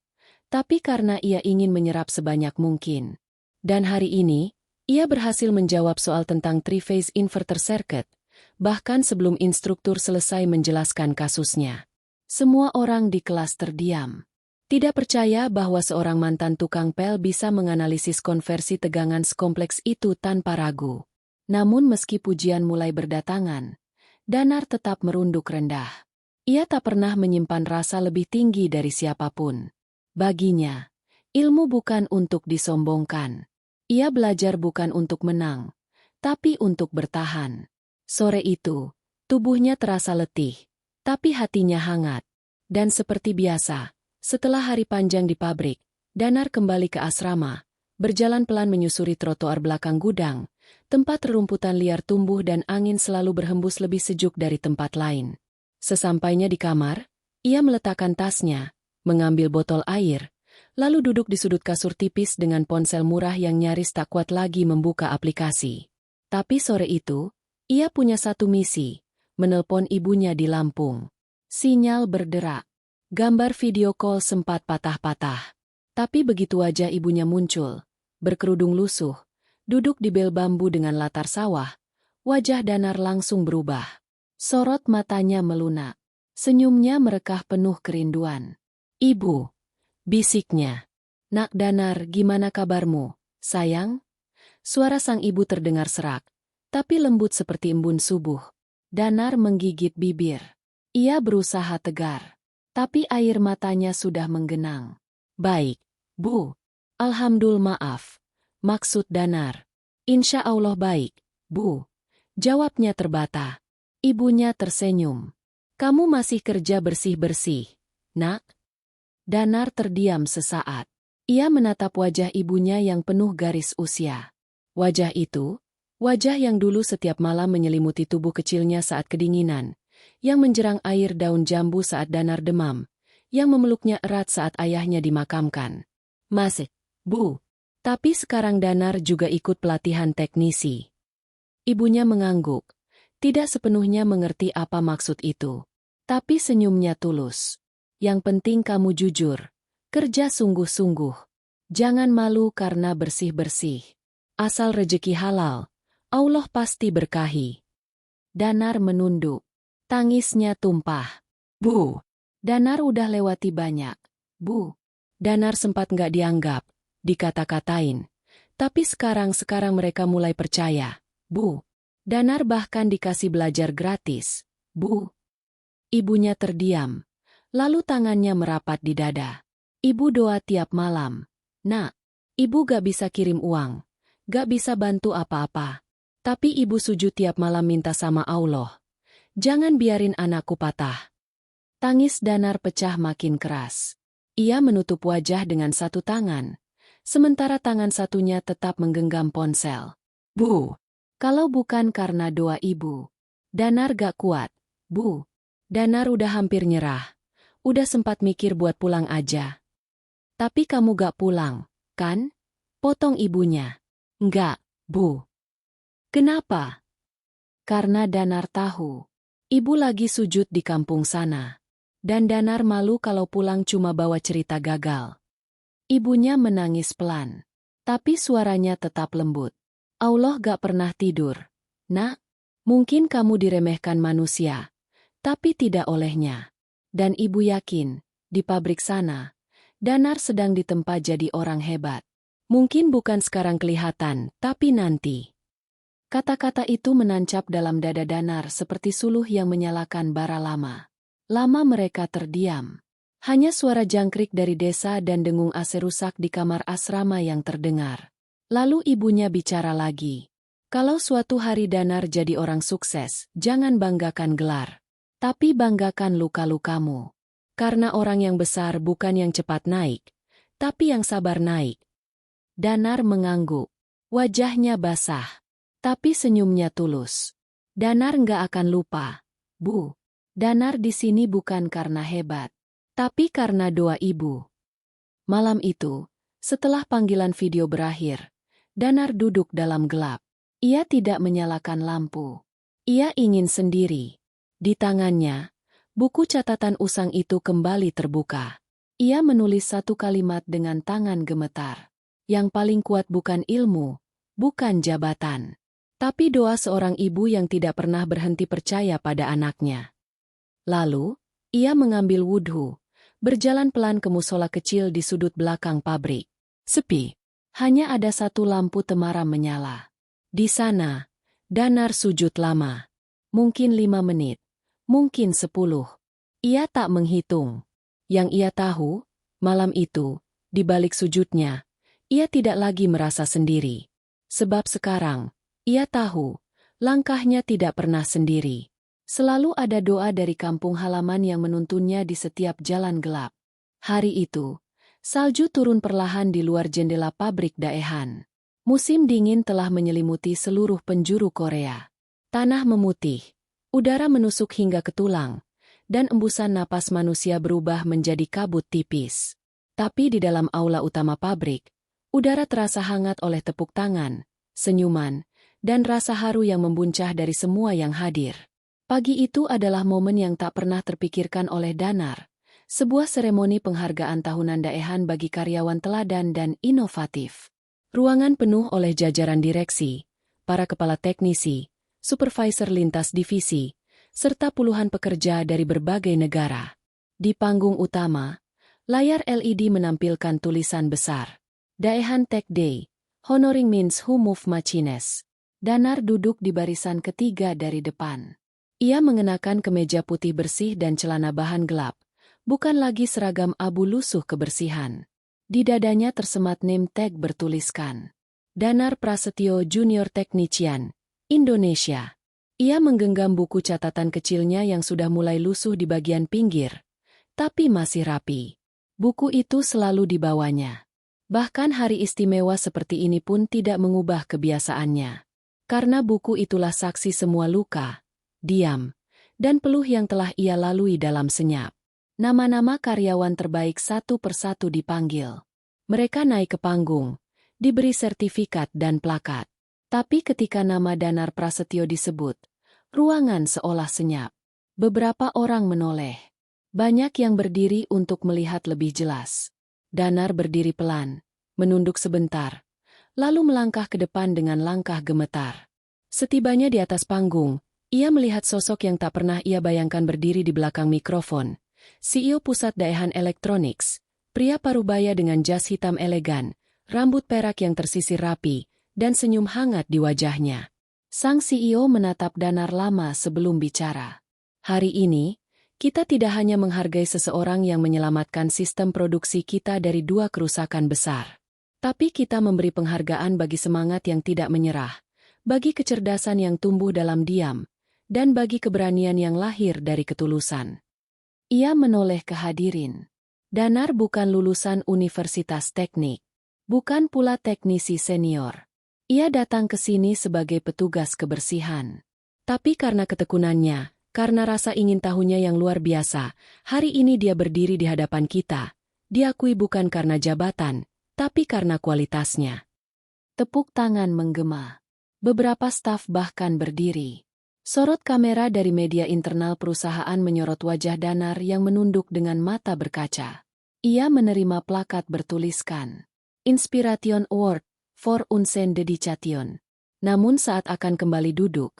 tapi karena ia ingin menyerap sebanyak mungkin. Dan hari ini, ia berhasil menjawab soal tentang three-phase inverter circuit, bahkan sebelum instruktur selesai menjelaskan kasusnya. Semua orang di kelas terdiam. Tidak percaya bahwa seorang mantan tukang pel bisa menganalisis konversi tegangan sekompleks itu tanpa ragu. Namun meski pujian mulai berdatangan, Danar tetap merunduk rendah. Ia tak pernah menyimpan rasa lebih tinggi dari siapapun. Baginya, ilmu bukan untuk disombongkan. Ia belajar bukan untuk menang, tapi untuk bertahan. Sore itu, tubuhnya terasa letih, tapi hatinya hangat. Dan seperti biasa, setelah hari panjang di pabrik, Danar kembali ke asrama, berjalan pelan menyusuri trotoar belakang gudang, tempat rerumputan liar tumbuh dan angin selalu berhembus lebih sejuk dari tempat lain. Sesampainya di kamar, ia meletakkan tasnya, mengambil botol air, lalu duduk di sudut kasur tipis dengan ponsel murah yang nyaris tak kuat lagi membuka aplikasi. Tapi sore itu, ia punya satu misi, menelpon ibunya di Lampung. Sinyal berderak. Gambar video call sempat patah-patah. Tapi begitu wajah ibunya muncul, berkerudung lusuh, duduk di bel bambu dengan latar sawah, wajah Danar langsung berubah. Sorot matanya melunak. Senyumnya merekah penuh kerinduan. "Ibu," bisiknya. "Nak Danar, gimana kabarmu, sayang?" Suara sang ibu terdengar serak, tapi lembut seperti embun subuh. Danar menggigit bibir. Ia berusaha tegar. Tapi air matanya sudah menggenang. "Baik, Bu. Alhamdulillah, maaf. Maksud Danar. Insya Allah baik, Bu." Jawabnya terbata. Ibunya tersenyum. "Kamu masih kerja bersih-bersih, Nak?" Danar terdiam sesaat. Ia menatap wajah ibunya yang penuh garis usia. Wajah itu, wajah yang dulu setiap malam menyelimuti tubuh kecilnya saat kedinginan, yang menjerang air daun jambu saat Danar demam, yang memeluknya erat saat ayahnya dimakamkan. "Masih, Bu." Tapi sekarang Danar juga ikut pelatihan teknisi. Ibunya mengangguk, tidak sepenuhnya mengerti apa maksud itu. Tapi senyumnya tulus. "Yang penting kamu jujur, kerja sungguh-sungguh. Jangan malu karena bersih-bersih. Asal rejeki halal, Allah pasti berkahi." Danar menunduk. Tangisnya tumpah. "Bu." Danar udah lewati banyak. "Bu." Danar sempat nggak dianggap, dikata-katain. Tapi sekarang mereka mulai percaya. "Bu." Danar bahkan dikasih belajar gratis. "Bu." Ibunya terdiam, Lalu tangannya merapat di dada. Ibu doa tiap malam. Nak, ibu gak bisa kirim uang. Gak bisa bantu apa-apa. Tapi ibu sujud tiap malam minta sama Allah. Jangan biarin anakku patah. Tangis Danar pecah makin keras. Ia menutup wajah dengan satu tangan. Sementara tangan satunya tetap menggenggam ponsel. Bu, kalau bukan karena doa ibu. Danar gak kuat. Bu, Danar udah hampir nyerah. Udah sempat mikir buat pulang aja. Tapi kamu gak pulang, kan? Potong ibunya. Enggak, Bu. Kenapa? Karena Danar tahu. Ibu lagi sujud di kampung sana. Dan Danar malu kalau pulang cuma bawa cerita gagal. Ibunya menangis pelan. Tapi suaranya tetap lembut. Allah gak pernah tidur. Nak, mungkin kamu diremehkan manusia. Tapi tidak olehnya. Dan ibu yakin, di pabrik sana, Danar sedang ditempa jadi orang hebat. Mungkin bukan sekarang kelihatan, tapi nanti. Kata-kata itu menancap dalam dada Danar seperti suluh yang menyalakan bara lama. Lama mereka terdiam. Hanya suara jangkrik dari desa dan dengung AC rusak di kamar asrama yang terdengar. Lalu ibunya bicara lagi. Kalau suatu hari Danar jadi orang sukses, jangan banggakan gelar. Tapi banggakan luka-lukamu. Karena orang yang besar bukan yang cepat naik, tapi yang sabar naik. Danar mengangguk. Wajahnya basah. Tapi senyumnya tulus. Danar nggak akan lupa. Bu, Danar di sini bukan karena hebat, tapi karena doa ibu. Malam itu, setelah panggilan video berakhir, Danar duduk dalam gelap. Ia tidak menyalakan lampu. Ia ingin sendiri. Di tangannya, buku catatan usang itu kembali terbuka. Ia menulis satu kalimat dengan tangan gemetar. Yang paling kuat bukan ilmu, bukan jabatan. Tapi doa seorang ibu yang tidak pernah berhenti percaya pada anaknya. Lalu, ia mengambil wudhu, berjalan pelan ke musola kecil di sudut belakang pabrik. Sepi. Hanya ada satu lampu temaram menyala. Di sana, Danar sujud lama. Mungkin 5 menit. Mungkin 10. Ia tak menghitung. Yang ia tahu, malam itu, di balik sujudnya, ia tidak lagi merasa sendiri. Sebab sekarang, ia tahu, langkahnya tidak pernah sendiri. Selalu ada doa dari kampung halaman yang menuntunnya di setiap jalan gelap. Hari itu, salju turun perlahan di luar jendela pabrik Daehan. Musim dingin telah menyelimuti seluruh penjuru Korea. Tanah memutih. Udara menusuk hingga ke tulang, dan embusan napas manusia berubah menjadi kabut tipis. Tapi di dalam aula utama pabrik, udara terasa hangat oleh tepuk tangan, senyuman, dan rasa haru yang membuncah dari semua yang hadir. Pagi itu adalah momen yang tak pernah terpikirkan oleh Danar, sebuah seremoni penghargaan tahunan Daehan bagi karyawan teladan dan inovatif. Ruangan penuh oleh jajaran direksi, para kepala teknisi, supervisor lintas divisi, serta puluhan pekerja dari berbagai negara. Di panggung utama, layar LED menampilkan tulisan besar. Daehan Tech Day, Honoring Means Who Move Machines. Danar duduk di barisan ketiga dari depan. Ia mengenakan kemeja putih bersih dan celana bahan gelap, bukan lagi seragam abu lusuh kebersihan. Di dadanya tersemat name tag bertuliskan Danar Prasetyo Junior Technician, Indonesia. Ia menggenggam buku catatan kecilnya yang sudah mulai lusuh di bagian pinggir, tapi masih rapi. Buku itu selalu dibawanya. Bahkan hari istimewa seperti ini pun tidak mengubah kebiasaannya. Karena buku itulah saksi semua luka, diam, dan peluh yang telah ia lalui dalam senyap. Nama-nama karyawan terbaik satu persatu dipanggil. Mereka naik ke panggung, diberi sertifikat dan plakat. Tapi ketika nama Danar Prasetyo disebut, ruangan seolah senyap. Beberapa orang menoleh. Banyak yang berdiri untuk melihat lebih jelas. Danar berdiri pelan, menunduk sebentar, lalu melangkah ke depan dengan langkah gemetar. Setibanya di atas panggung, ia melihat sosok yang tak pernah ia bayangkan berdiri di belakang mikrofon. CEO Pusat Daehan Electronics, pria parubaya dengan jas hitam elegan, rambut perak yang tersisir rapi, dan senyum hangat di wajahnya. Sang CEO menatap Danar lama sebelum bicara. Hari ini, Kita tidak hanya menghargai seseorang yang menyelamatkan sistem produksi kita dari 2 kerusakan besar, tapi kita memberi penghargaan bagi semangat yang tidak menyerah, bagi kecerdasan yang tumbuh dalam diam, dan bagi keberanian yang lahir dari ketulusan. Ia menoleh ke hadirin. Danar bukan lulusan Universitas Teknik, bukan pula teknisi senior. Ia datang ke sini sebagai petugas kebersihan. Tapi karena ketekunannya, karena rasa ingin tahunya yang luar biasa, hari ini dia berdiri di hadapan kita. Diakui bukan karena jabatan, tapi karena kualitasnya. Tepuk tangan menggema. Beberapa staf bahkan berdiri. Sorot kamera dari media internal perusahaan menyorot wajah Danar yang menunduk dengan mata berkaca. Ia menerima plakat bertuliskan Inspiration Award for Unsen Dedication. Namun saat akan kembali duduk,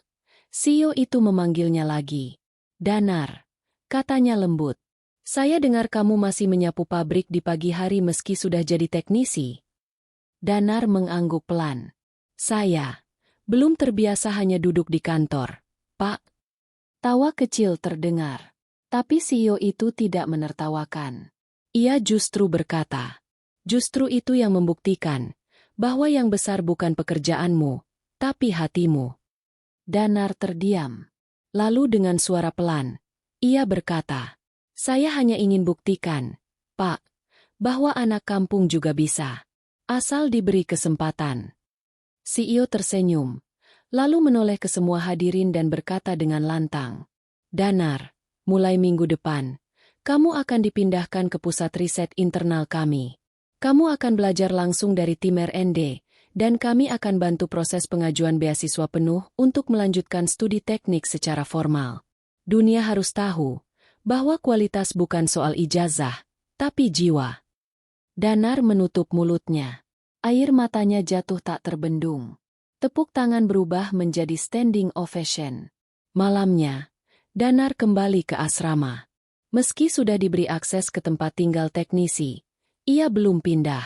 CEO itu memanggilnya lagi. Danar, katanya lembut. Saya dengar kamu masih menyapu pabrik di pagi hari meski sudah jadi teknisi. Danar mengangguk pelan. Saya belum terbiasa hanya duduk di kantor, Pak. Tawa kecil terdengar. Tapi CEO itu tidak menertawakan. Ia justru berkata, justru itu yang membuktikan bahwa yang besar bukan pekerjaanmu, tapi hatimu. Danar terdiam. Lalu dengan suara pelan, ia berkata, saya hanya ingin buktikan, Pak, bahwa anak kampung juga bisa. Asal diberi kesempatan. CEO tersenyum, lalu menoleh ke semua hadirin dan berkata dengan lantang, Danar, mulai minggu depan, kamu akan dipindahkan ke pusat riset internal kami. Kamu akan belajar langsung dari tim R&D, dan kami akan bantu proses pengajuan beasiswa penuh untuk melanjutkan studi teknik secara formal. Dunia harus tahu bahwa kualitas bukan soal ijazah, tapi jiwa. Danar menutup mulutnya. Air matanya jatuh tak terbendung. Tepuk tangan berubah menjadi standing ovation. Malamnya, Danar kembali ke asrama. Meski sudah diberi akses ke tempat tinggal teknisi, ia belum pindah.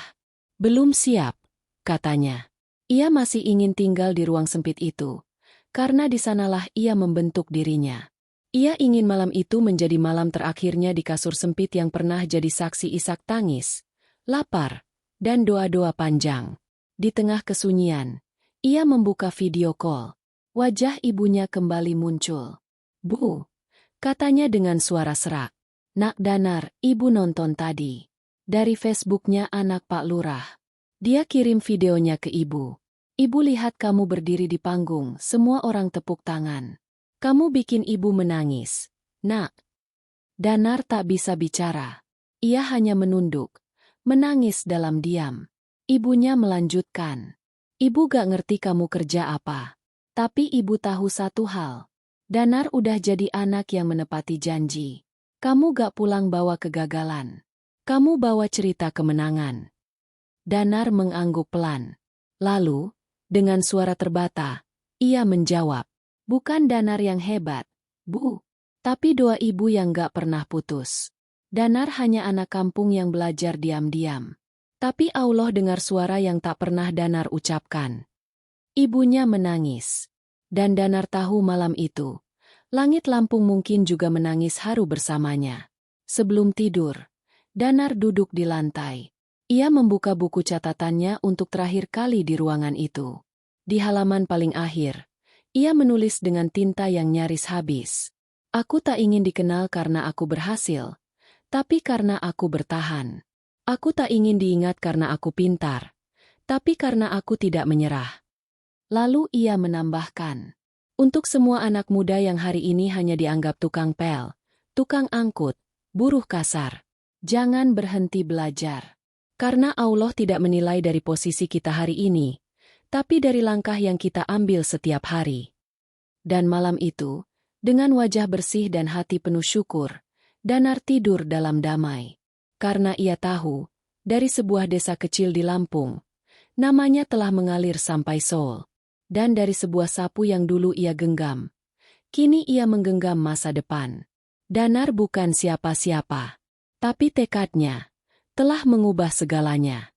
Belum siap, katanya. Ia masih ingin tinggal di ruang sempit itu, karena di sanalah ia membentuk dirinya. Ia ingin malam itu menjadi malam terakhirnya di kasur sempit yang pernah jadi saksi isak tangis, lapar, dan doa-doa panjang. Di tengah kesunyian, ia membuka video call. Wajah ibunya kembali muncul. Bu, katanya dengan suara serak. Nak Danar, ibu nonton tadi. Dari Facebooknya anak Pak Lurah. Dia kirim videonya ke ibu. Ibu lihat kamu berdiri di panggung, semua orang tepuk tangan. Kamu bikin ibu menangis. Nak. Danar tak bisa bicara. Ia hanya menunduk, menangis dalam diam. Ibunya melanjutkan. Ibu gak ngerti kamu kerja apa. Tapi ibu tahu satu hal. Danar udah jadi anak yang menepati janji. Kamu gak pulang bawa kegagalan. Kamu bawa cerita kemenangan. Danar mengangguk pelan. Lalu, dengan suara terbata, ia menjawab. Bukan Danar yang hebat, Bu. Tapi doa ibu yang gak pernah putus. Danar hanya anak kampung yang belajar diam-diam. Tapi Allah dengar suara yang tak pernah Danar ucapkan. Ibunya menangis. Dan Danar tahu malam itu, langit Lampung mungkin juga menangis haru bersamanya. Sebelum tidur, Danar duduk di lantai. Ia membuka buku catatannya untuk terakhir kali di ruangan itu. Di halaman paling akhir, ia menulis dengan tinta yang nyaris habis. Aku tak ingin dikenal karena aku berhasil, tapi karena aku bertahan. Aku tak ingin diingat karena aku pintar, tapi karena aku tidak menyerah. Lalu ia menambahkan, untuk semua anak muda yang hari ini hanya dianggap tukang pel, tukang angkut, buruh kasar, jangan berhenti belajar. Karena Allah tidak menilai dari posisi kita hari ini, tapi dari langkah yang kita ambil setiap hari. Dan malam itu, dengan wajah bersih dan hati penuh syukur, Danar tidur dalam damai. Karena ia tahu, dari sebuah desa kecil di Lampung, namanya telah mengalir sampai Seoul. Dan dari sebuah sapu yang dulu ia genggam, kini ia menggenggam masa depan. Danar bukan siapa-siapa, tapi tekadnya telah mengubah segalanya.